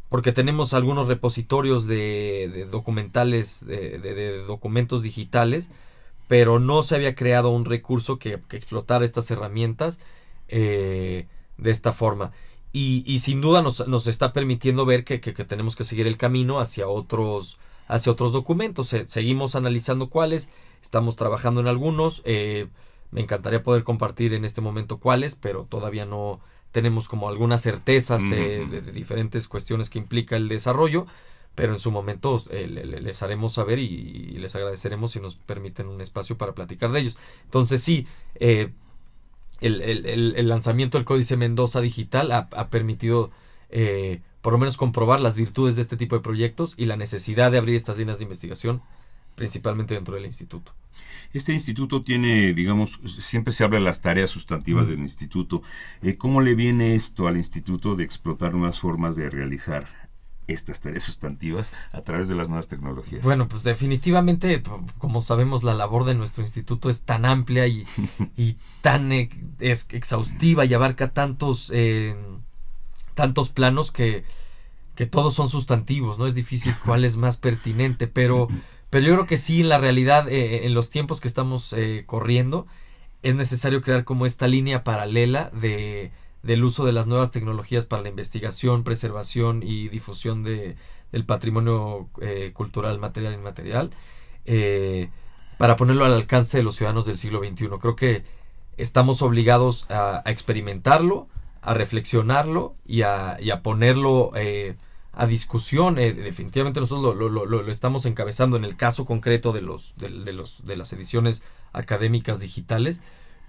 porque tenemos algunos repositorios de documentales, de documentos digitales, pero no se había creado un recurso que explotara estas herramientas de esta forma. Y sin duda nos está permitiendo ver que tenemos que seguir el camino hacia otros documentos. Seguimos analizando cuáles, estamos trabajando en algunos. Me encantaría poder compartir en este momento cuáles, pero todavía no tenemos como algunas certezas de diferentes cuestiones que implica el desarrollo, pero en su momento les haremos saber y les agradeceremos si nos permiten un espacio para platicar de ellos. Entonces sí, el lanzamiento del Códice Mendoza Digital ha permitido por lo menos comprobar las virtudes de este tipo de proyectos y la necesidad de abrir estas líneas de investigación, principalmente dentro del instituto. Este instituto tiene, digamos, siempre se habla de las tareas sustantivas del instituto. ¿Cómo le viene esto al instituto de explotar nuevas formas de realizar estas tareas sustantivas a través de las nuevas tecnologías? Bueno, pues definitivamente, como sabemos, la labor de nuestro instituto es tan amplia y tan exhaustiva y abarca tantos planos que todos son sustantivos, ¿no? Es difícil cuál es más pertinente, pero yo creo que sí, en la realidad, en los tiempos que estamos corriendo, es necesario crear como esta línea paralela del uso de las nuevas tecnologías para la investigación, preservación y difusión del patrimonio cultural, material e inmaterial, para ponerlo al alcance de los ciudadanos del siglo XXI. Creo que estamos obligados a experimentarlo, a reflexionarlo y a ponerlo a discusión. Definitivamente nosotros lo estamos encabezando en el caso concreto de las ediciones académicas digitales,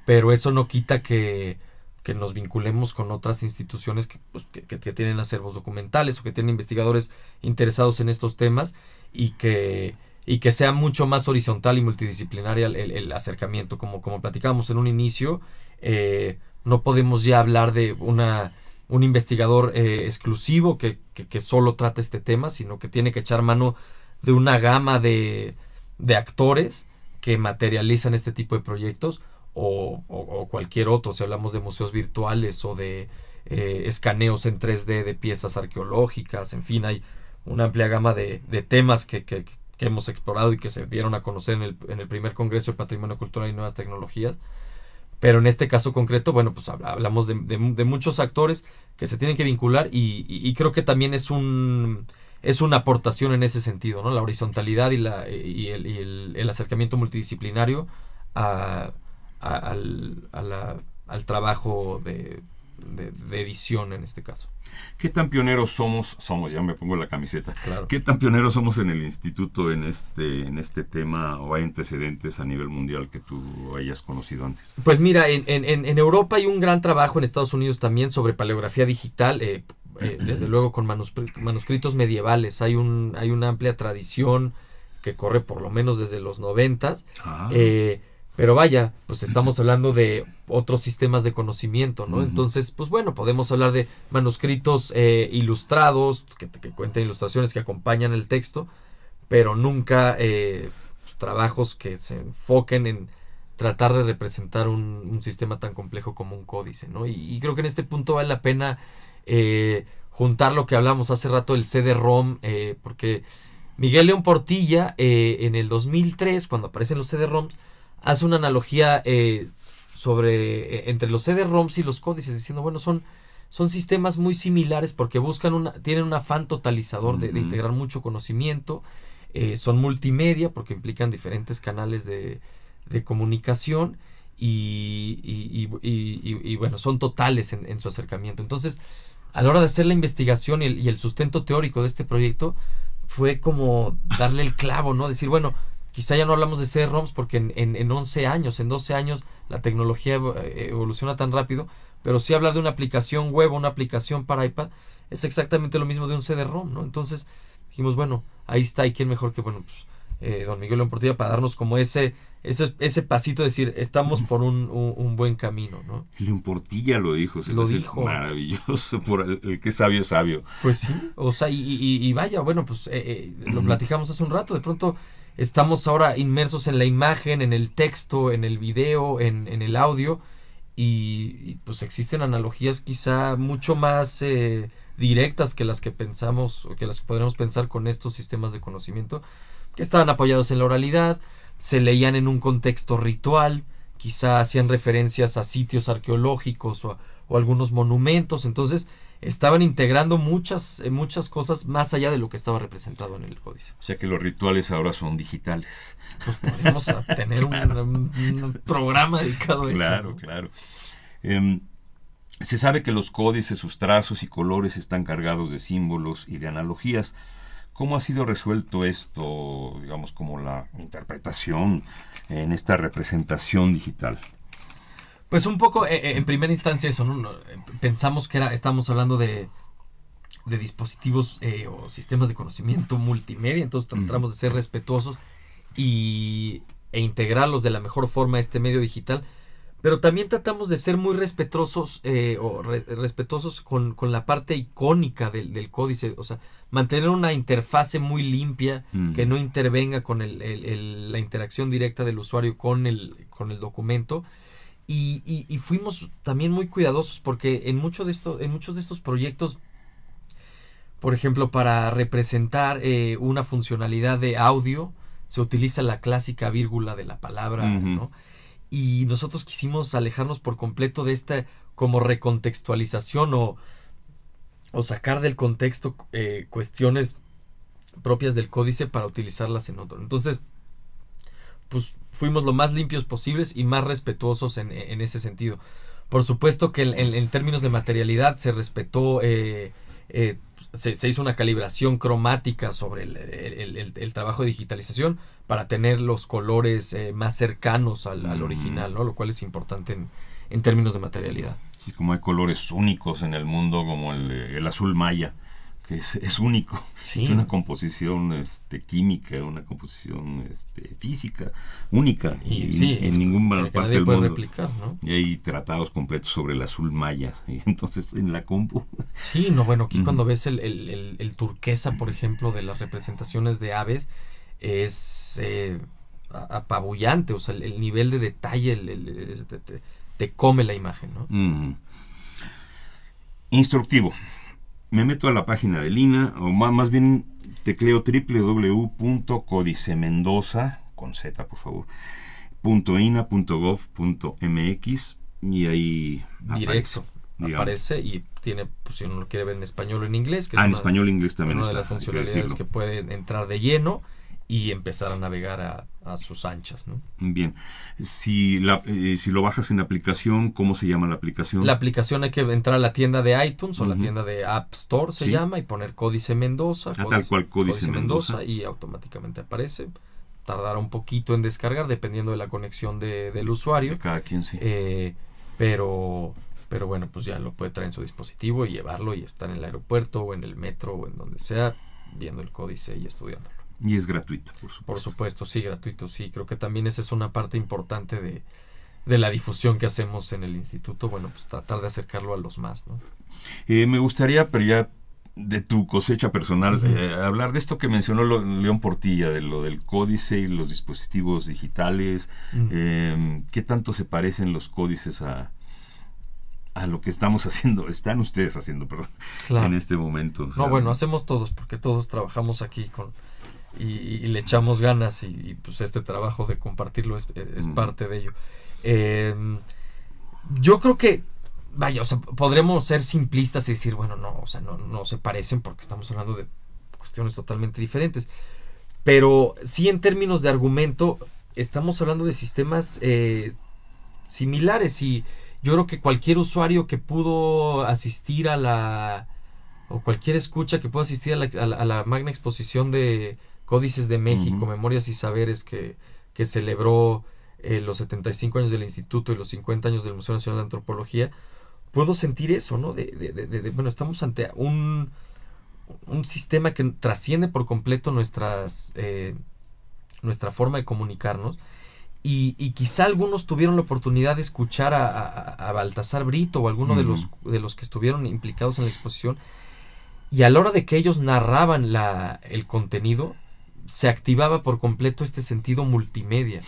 pero eso no quita que nos vinculemos con otras instituciones que tienen acervos documentales o que tienen investigadores interesados en estos temas y que sea mucho más horizontal y multidisciplinaria el acercamiento. Como platicábamos en un inicio, no podemos ya hablar de un investigador exclusivo que solo trata este tema, sino que tiene que echar mano de una gama de actores que materializan este tipo de proyectos o cualquier otro. Si hablamos de museos virtuales o de escaneos en 3D de piezas arqueológicas, en fin, hay una amplia gama de temas que hemos explorado y que se dieron a conocer en el primer Congreso de Patrimonio Cultural y Nuevas Tecnologías. Pero en este caso concreto, bueno, pues hablamos de muchos actores que se tienen que vincular y creo que también es una aportación en ese sentido, ¿no? La horizontalidad y el acercamiento multidisciplinario al trabajo de de edición en este caso. ¿Qué tan pioneros somos, ya me pongo la camiseta, Claro. qué tan pioneros somos en el instituto en este tema, o hay antecedentes a nivel mundial que tú hayas conocido antes? Pues mira, en Europa hay un gran trabajo, en Estados Unidos también, sobre paleografía digital, desde luego con manuscritos medievales. Hay una amplia tradición que corre por lo menos desde los 90s. Pero vaya, pues estamos hablando de otros sistemas de conocimiento, ¿no? Entonces, pues bueno, podemos hablar de manuscritos ilustrados, que cuenten ilustraciones que acompañan el texto, pero nunca pues, trabajos que se enfoquen en tratar de representar un sistema tan complejo como un códice, ¿no? Y creo que en este punto vale la pena juntar lo que hablamos hace rato, el CD-ROM, porque Miguel León Portilla, en el 2003, cuando aparecen los CD-ROMs, hace una analogía entre los CD-ROMs y los códices, diciendo, bueno, son sistemas muy similares porque tienen un afán totalizador de integrar mucho conocimiento, son multimedia porque implican diferentes canales de comunicación y bueno, son totales en su acercamiento. Entonces, a la hora de hacer la investigación y el sustento teórico de este proyecto, fue como darle el clavo, ¿no? Decir, bueno, quizá ya no hablamos de CD-ROMs porque en 11 años, en 12 años, la tecnología evoluciona tan rápido, pero sí hablar de una aplicación web, una aplicación para iPad, es exactamente lo mismo de un CD-ROM, ¿no? Entonces dijimos, bueno, ahí está, y quién mejor que, bueno, pues, don Miguel León Portilla para darnos como ese pasito de decir, estamos por un buen camino, ¿no? León Portilla lo dijo. Lo dijo. Maravilloso, por el que es sabio es sabio. Pues sí, o sea, y vaya, bueno, pues lo platicamos hace un rato, de pronto estamos ahora inmersos en la imagen, en el texto, en el video, en el audio, y pues existen analogías quizá mucho más directas que las que pensamos, o que las que podríamos pensar con estos sistemas de conocimiento, que estaban apoyados en la oralidad, se leían en un contexto ritual, quizá hacían referencias a sitios arqueológicos o algunos monumentos. Entonces estaban integrando muchas cosas más allá de lo que estaba representado en el códice. O sea que los rituales ahora son digitales. Pues podríamos tener un programa dedicado a eso. Claro, claro. Se sabe que los códices, sus trazos y colores están cargados de símbolos y de analogías. ¿Cómo ha sido resuelto esto, digamos, como la interpretación en esta representación digital? Pues un poco, en primera instancia eso, ¿no? Pensamos que estamos hablando de dispositivos o sistemas de conocimiento multimedia, entonces tratamos de ser respetuosos e integrarlos de la mejor forma a este medio digital, pero también tratamos de ser muy respetuosos respetuosos con la parte icónica del códice, o sea, mantener una interfase muy limpia que no intervenga con la interacción directa del usuario con el documento. Y fuimos también muy cuidadosos porque en muchos de estos proyectos, por ejemplo, para representar una funcionalidad de audio, se utiliza la clásica vírgula de la palabra, ¿no? Y nosotros quisimos alejarnos por completo de esta como recontextualización o sacar del contexto cuestiones propias del códice para utilizarlas en otro. Entonces, pues fuimos lo más limpios posibles y más respetuosos en ese sentido. Por supuesto que en términos de materialidad se respetó, se hizo una calibración cromática sobre el trabajo de digitalización para tener los colores más cercanos al original, ¿no? Lo cual es importante en términos de materialidad. Sí, como hay colores únicos en el mundo, como el azul maya, que es único. Sí. Es una composición química, una composición física única. Y sí, en ninguna parte del puede mundo replicar, ¿no? Y hay tratados completos sobre el azul maya. Y entonces en la compu. Sí, no, bueno, aquí cuando ves el turquesa, por ejemplo, de las representaciones de aves, es apabullante, o sea, el nivel de detalle te come la imagen, ¿no? Instructivo. Me meto a la página del INAH, o más bien tecleo www.codicemendoza, con Z por favor, .ina.gov.mx y ahí directo aparece y tiene, pues si uno lo quiere ver en español o en inglés, que es en español e inglés también una está, de las funcionalidades que puede entrar de lleno. y empezar a navegar a sus anchas, ¿no? Bien. Si lo bajas en aplicación, ¿cómo se llama la aplicación? La aplicación hay que entrar a la tienda de iTunes o la tienda de App Store se Sí. llama y poner Códice Mendoza. Tal cual, Códice Mendoza. Y automáticamente aparece. Tardará un poquito en descargar dependiendo de la conexión del usuario. De cada quien, sí. Pero bueno, pues ya lo puede traer en su dispositivo y llevarlo y estar en el aeropuerto o en el metro o en donde sea viendo el códice y estudiándolo. Y es gratuito, por supuesto. Por supuesto, sí, gratuito, sí. Creo que también esa es una parte importante de la difusión que hacemos en el instituto. Bueno, pues tratar de acercarlo a los más, ¿no? Me gustaría, pero ya de tu cosecha personal, hablar de esto que mencionó León Portilla, de lo del códice y los dispositivos digitales. ¿Qué tanto se parecen los códices a lo que están ustedes haciendo, perdón, Claro. en este momento? O sea, No, bueno, hacemos todos, porque todos trabajamos aquí y le echamos ganas y pues este trabajo de compartirlo es parte de ello. Yo creo que, vaya, o sea, podremos ser simplistas y decir, bueno, no, o sea, no se parecen porque estamos hablando de cuestiones totalmente diferentes. Pero sí, en términos de argumento, estamos hablando de sistemas similares y yo creo que cualquier usuario que pudo asistir o cualquier escucha que pueda asistir a la magna exposición de Códices de México, Memorias y Saberes que celebró los 75 años del Instituto y los 50 años del Museo Nacional de Antropología, puedo sentir eso, ¿no? Bueno, estamos ante un sistema que trasciende por completo nuestra forma de comunicarnos. Y quizá algunos tuvieron la oportunidad de escuchar a Baltasar Brito o alguno de los que estuvieron implicados en la exposición, y a la hora de que ellos narraban el contenido, se activaba por completo este sentido multimedia,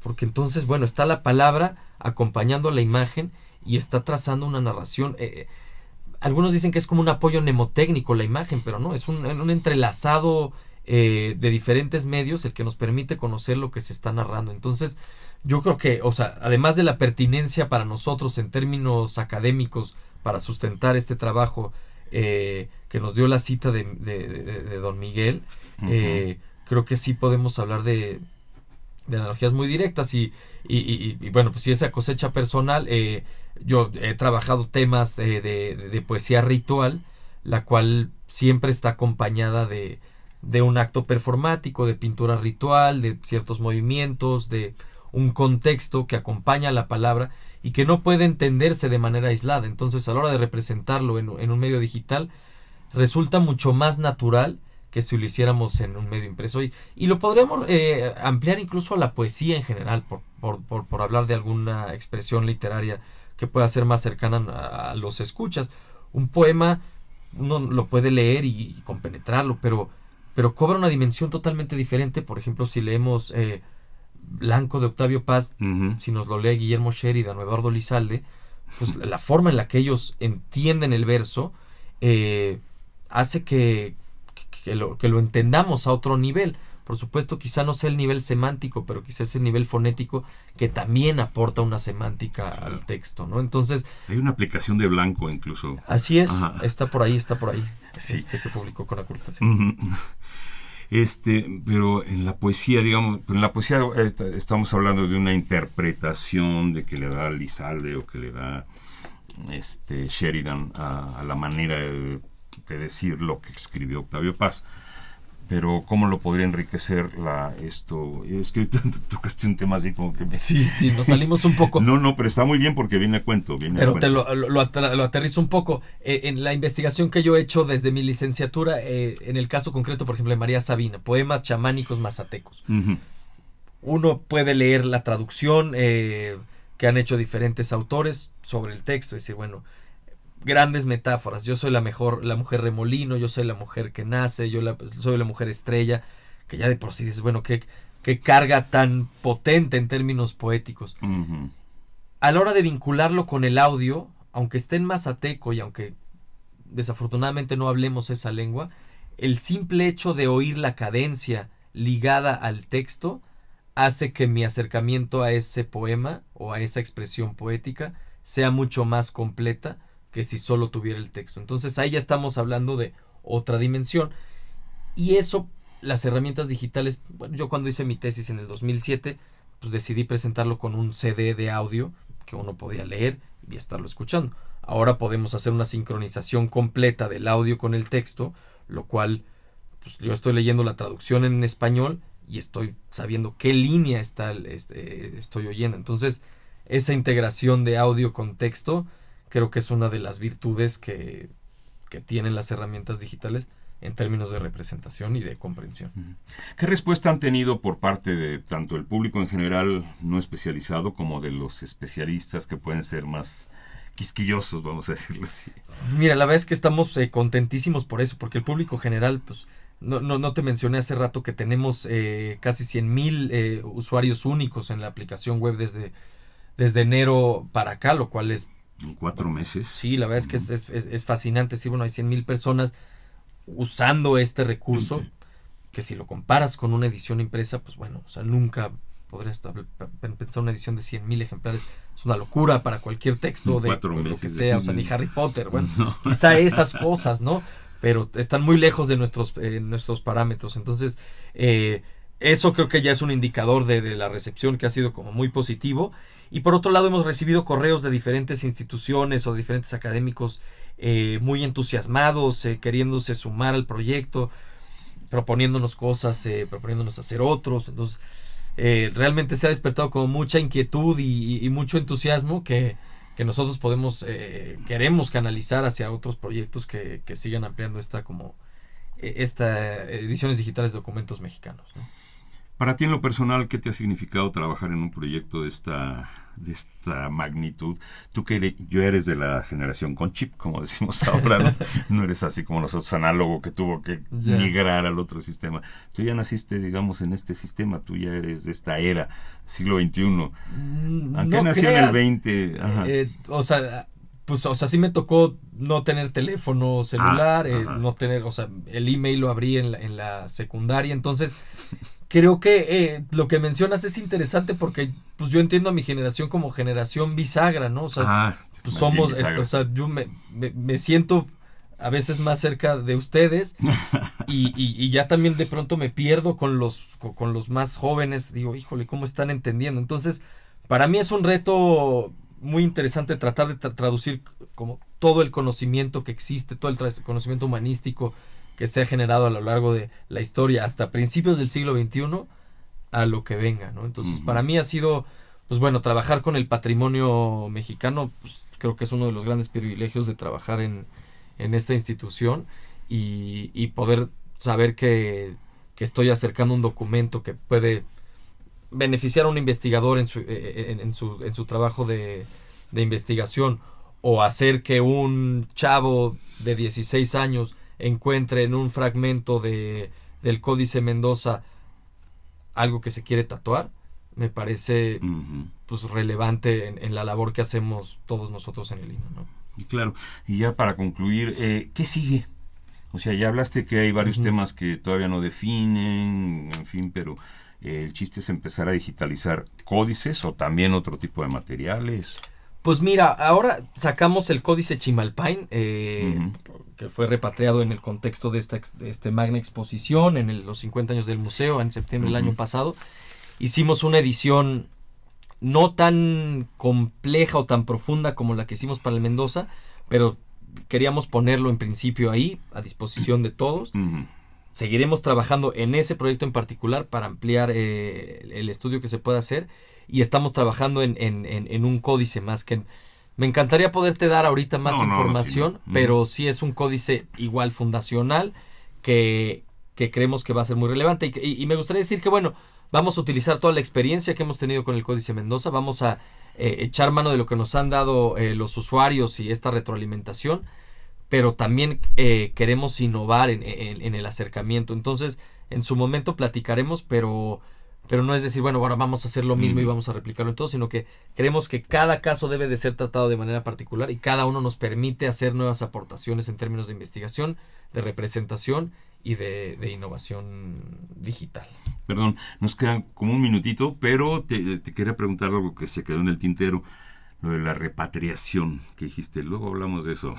porque entonces, bueno, está la palabra acompañando a la imagen y está trazando una narración. Algunos dicen que es como un apoyo mnemotécnico la imagen, pero no, es un entrelazado de diferentes medios el que nos permite conocer lo que se está narrando. Entonces, yo creo que, o sea, además de la pertinencia para nosotros en términos académicos para sustentar este trabajo que nos dio la cita de don Miguel, creo que sí podemos hablar de analogías muy directas y bueno, pues si esa cosecha personal, yo he trabajado temas de poesía ritual, la cual siempre está acompañada de un acto performático, de pintura ritual, de ciertos movimientos, de un contexto que acompaña a la palabra y que no puede entenderse de manera aislada. Entonces, a la hora de representarlo en un medio digital, resulta mucho más natural que si lo hiciéramos en un medio impreso. Y lo podríamos ampliar incluso a la poesía en general, por hablar de alguna expresión literaria que pueda ser más cercana a los escuchas. Un poema uno lo puede leer y compenetrarlo, pero cobra una dimensión totalmente diferente. Por ejemplo, si leemos Blanco de Octavio Paz, si nos lo lee Guillermo Sheridan o Eduardo Lizalde, pues la forma en la que ellos entienden el verso hace que lo entendamos a otro nivel. Por supuesto, quizá no sea el nivel semántico, pero quizá es el nivel fonético que también aporta una semántica al texto, ¿no? Entonces, hay una aplicación de Blanco incluso. Así es, Ajá. está por ahí. Sí. Que publicó con Aculta. Sí. Pero en la poesía, digamos, estamos hablando de una interpretación de que le da Lizalde o que le da Sheridan a la manera de decir lo que escribió Octavio Paz. Pero ¿cómo lo podría enriquecer esto? Es que tocaste un tema así como que... Sí, nos salimos un poco. No, pero está muy bien porque viene a cuento. Te lo aterrizo un poco. En la investigación que yo he hecho desde mi licenciatura, en el caso concreto, por ejemplo, de María Sabina, poemas chamánicos mazatecos. Uno puede leer la traducción que han hecho diferentes autores sobre el texto y decir, bueno, grandes metáforas. Yo soy la mujer remolino, yo soy la mujer que nace, soy la mujer estrella, que ya de por sí dices, bueno, qué carga tan potente en términos poéticos. A la hora de vincularlo con el audio, aunque esté en mazateco y aunque desafortunadamente no hablemos esa lengua, el simple hecho de oír la cadencia ligada al texto hace que mi acercamiento a ese poema o a esa expresión poética sea mucho más completa que si solo tuviera el texto. Entonces ahí ya estamos hablando de otra dimensión y eso las herramientas digitales, bueno, yo cuando hice mi tesis en el 2007, pues decidí presentarlo con un CD de audio que uno podía leer y estarlo escuchando. Ahora podemos hacer una sincronización completa del audio con el texto, lo cual pues yo estoy leyendo la traducción en español y estoy sabiendo qué línea estoy oyendo. Entonces, esa integración de audio con texto creo que es una de las virtudes que tienen las herramientas digitales en términos de representación y de comprensión. ¿Qué respuesta han tenido por parte de tanto el público en general no especializado como de los especialistas que pueden ser más quisquillosos, vamos a decirlo así? Mira, la verdad es que estamos contentísimos por eso, porque el público general, pues, no te mencioné hace rato que tenemos casi 100,000 usuarios únicos en la aplicación web desde enero para acá, lo cual es... En 4 meses. Sí, la verdad es que es fascinante. Sí, bueno, hay 100,000 personas usando este recurso, que si lo comparas con una edición impresa, pues bueno, o sea, nunca podrías pensar una edición de 100,000 ejemplares. Es una locura para cualquier texto de lo que sea, o sea, ni Harry Potter, bueno, no. Quizá esas cosas, ¿no? Pero están muy lejos de nuestros parámetros. Entonces, eso creo que ya es un indicador de la recepción que ha sido como muy positivo. Y por otro lado hemos recibido correos de diferentes instituciones o de diferentes académicos muy entusiasmados, queriéndose sumar al proyecto, proponiéndonos cosas, proponiéndonos hacer otros. Entonces realmente se ha despertado como mucha inquietud y mucho entusiasmo que nosotros queremos canalizar hacia otros proyectos que sigan ampliando esta ediciones digitales de documentos mexicanos, ¿no? Para ti en lo personal, ¿qué te ha significado trabajar en un proyecto de esta magnitud? Tú que yo eres de la generación con chip, como decimos ahora, ¿no? No eres así como nosotros, análogo, que tuvo que migrar al otro sistema. Tú ya naciste, digamos, en este sistema, tú ya eres de esta era, siglo XXI. Aunque no nació creas. en el 20. Ajá. O sea, sí me tocó no tener teléfono celular, no tener, o sea, el email lo abrí en la secundaria, entonces creo que lo que mencionas es interesante porque pues yo entiendo a mi generación como generación bisagra, ¿no? O sea, pues somos, o sea, yo me siento a veces más cerca de ustedes y ya también de pronto me pierdo con los más jóvenes, digo, híjole, ¿cómo están entendiendo? Entonces, para mí es un reto muy interesante tratar de traducir como todo el conocimiento que existe, todo el conocimiento humanístico que se ha generado a lo largo de la historia hasta principios del siglo XXI a lo que venga, ¿no? Entonces, para mí ha sido, pues bueno, trabajar con el patrimonio mexicano, pues creo que es uno de los grandes privilegios de trabajar en esta institución y poder saber que estoy acercando un documento que puede beneficiar a un investigador en su trabajo de investigación o hacer que un chavo de 16 años encuentre en un fragmento del Códice Mendoza algo que se quiere tatuar, me parece pues relevante en la labor que hacemos todos nosotros en el INAH, ¿no? Claro, y ya para concluir, ¿qué sigue? O sea, ya hablaste que hay varios temas que todavía no definen, en fin, pero el chiste es empezar a digitalizar códices o también otro tipo de materiales. Pues mira, ahora sacamos el Códice Chimalpain, que fue repatriado en el contexto de esta magna exposición en los 50 años del museo en septiembre del año pasado. Hicimos una edición no tan compleja o tan profunda como la que hicimos para el Mendoza, pero queríamos ponerlo en principio ahí, a disposición de todos. Seguiremos trabajando en ese proyecto en particular para ampliar el estudio que se pueda hacer. Y estamos trabajando en un códice más que... Me encantaría poderte dar ahorita más información, pero sí es un códice igual fundacional que creemos que va a ser muy relevante. Y me gustaría decir que, bueno, vamos a utilizar toda la experiencia que hemos tenido con el Códice Mendoza, vamos a echar mano de lo que nos han dado los usuarios y esta retroalimentación, pero también queremos innovar en el acercamiento. Entonces, en su momento platicaremos, pero no es decir, bueno, ahora vamos a hacer lo mismo y vamos a replicarlo en todo, sino que creemos que cada caso debe de ser tratado de manera particular y cada uno nos permite hacer nuevas aportaciones en términos de investigación, de representación y de innovación digital. Perdón, nos queda como un minutito, pero te quería preguntar algo que se quedó en el tintero. lo de la repatriación que dijiste. Luego hablamos de eso.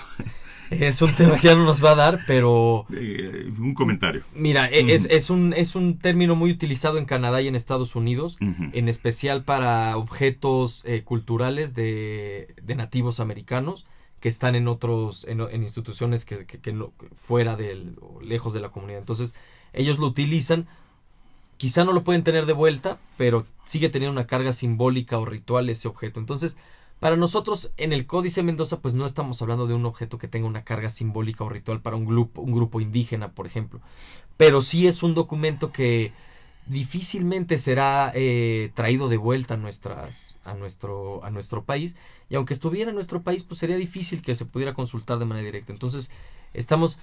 Es un tema que ya no nos va a dar, pero... un comentario. Mira, es un término muy utilizado en Canadá y en Estados Unidos, en especial para objetos culturales de nativos americanos que están en instituciones que no, fuera o lejos de la comunidad. Entonces, ellos lo utilizan. Quizá no lo pueden tener de vuelta, pero sigue teniendo una carga simbólica o ritual ese objeto. Entonces, para nosotros, en el Códice Mendoza, pues no estamos hablando de un objeto que tenga una carga simbólica o ritual para un grupo indígena, por ejemplo. Pero sí es un documento que difícilmente será traído de vuelta a nuestro país. Y aunque estuviera en nuestro país, pues sería difícil que se pudiera consultar de manera directa. Entonces, estamos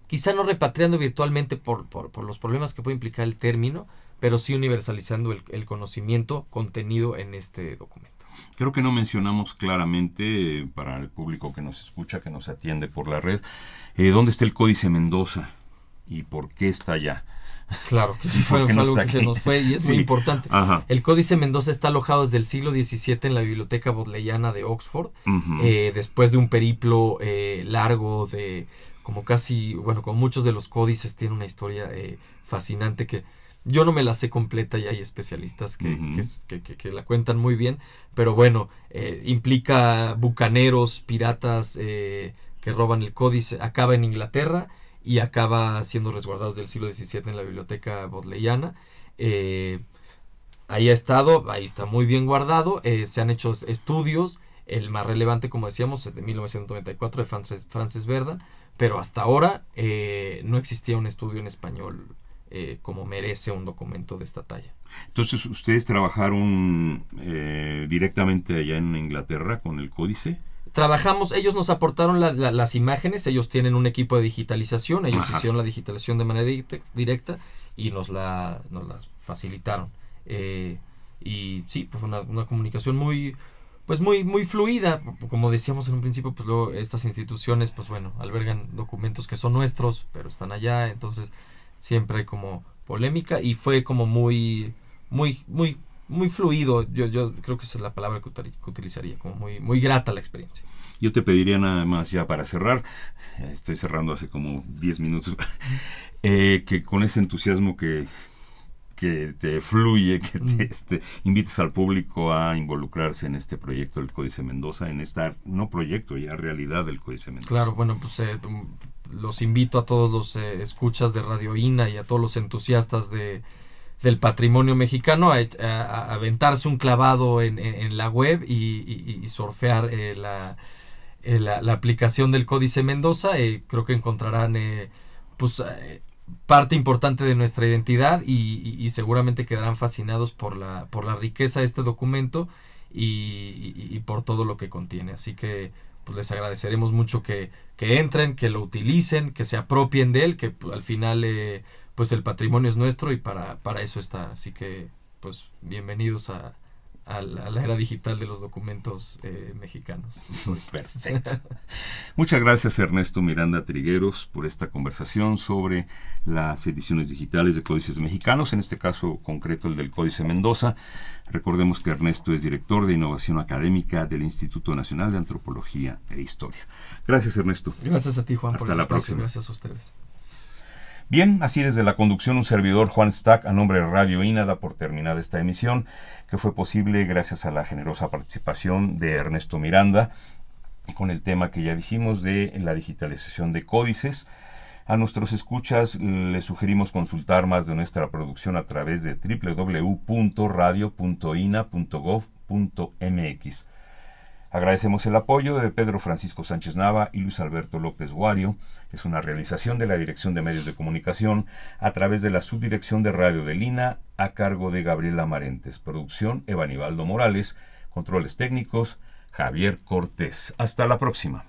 quizá no repatriando virtualmente por los problemas que puede implicar el término, pero sí universalizando el conocimiento contenido en este documento. Creo que no mencionamos claramente para el público que nos escucha, que nos atiende por la red, dónde está el Códice Mendoza y por qué está allá. Claro, que sí fue algo que se nos fue y es muy importante. Ajá. El Códice Mendoza está alojado desde el siglo XVII en la Biblioteca Bodleiana de Oxford, después de un periplo largo de como muchos de los códices tiene una historia fascinante que yo no me la sé completa y hay especialistas que la cuentan muy bien, pero bueno, implica bucaneros, piratas que roban el códice, acaba en Inglaterra y acaba siendo resguardados del siglo XVII en la Biblioteca Bodleiana. Ahí ha estado, ahí está muy bien guardado, se han hecho estudios, el más relevante, como decíamos, es de 1994 de Frances Verdon, pero hasta ahora no existía un estudio en español como merece un documento de esta talla. Entonces, ¿ustedes trabajaron directamente allá en Inglaterra con el códice? Trabajamos, ellos nos aportaron las imágenes, ellos tienen un equipo de digitalización, ellos hicieron la digitalización de manera directa y nos las facilitaron. Y sí, pues fue una comunicación muy fluida. Como decíamos en un principio, pues luego estas instituciones, pues bueno, albergan documentos que son nuestros, pero están allá, entonces siempre hay como polémica y fue como muy fluido. Yo creo que esa es la palabra que utilizaría, como muy grata la experiencia. Yo te pediría nada más ya para cerrar, estoy cerrando hace como 10 minutos, que con ese entusiasmo que te fluye, que te invites al público a involucrarse en este proyecto del Códice Mendoza, en esta, no proyecto, ya realidad del Códice Mendoza. Claro, bueno, pues los invito a todos los escuchas de Radio INA y a todos los entusiastas del patrimonio mexicano a aventarse un clavado en la web y surfear la aplicación del Códice Mendoza. Creo que encontrarán parte importante de nuestra identidad y seguramente quedarán fascinados por la riqueza de este documento y por todo lo que contiene. Así que pues les agradeceremos mucho que entren, que lo utilicen, que se apropien de él, que al final pues el patrimonio es nuestro y para eso está. Así que pues bienvenidos a la era digital de los documentos mexicanos. Perfecto. Muchas gracias, Ernesto Miranda Trigueros, por esta conversación sobre las ediciones digitales de códices mexicanos, en este caso concreto el del Códice Mendoza. Recordemos que Ernesto es director de innovación académica del Instituto Nacional de Antropología e Historia. Gracias, Ernesto. Gracias a ti, Juan, hasta por el la espacio. próxima. Gracias a ustedes. Bien, así desde la conducción un servidor, Juan Stack, a nombre de Radio INA, da por terminada esta emisión, que fue posible gracias a la generosa participación de Ernesto Miranda, con el tema que ya dijimos de la digitalización de códices. A nuestros escuchas les sugerimos consultar más de nuestra producción a través de www.radio.ina.gov.mx. Agradecemos el apoyo de Pedro Francisco Sánchez Nava y Luis Alberto López Guario. Es una realización de la Dirección de Medios de Comunicación a través de la Subdirección de Radio del INA a cargo de Gabriela Marentes. Producción, Evanibaldo Morales. Controles técnicos, Javier Cortés. Hasta la próxima.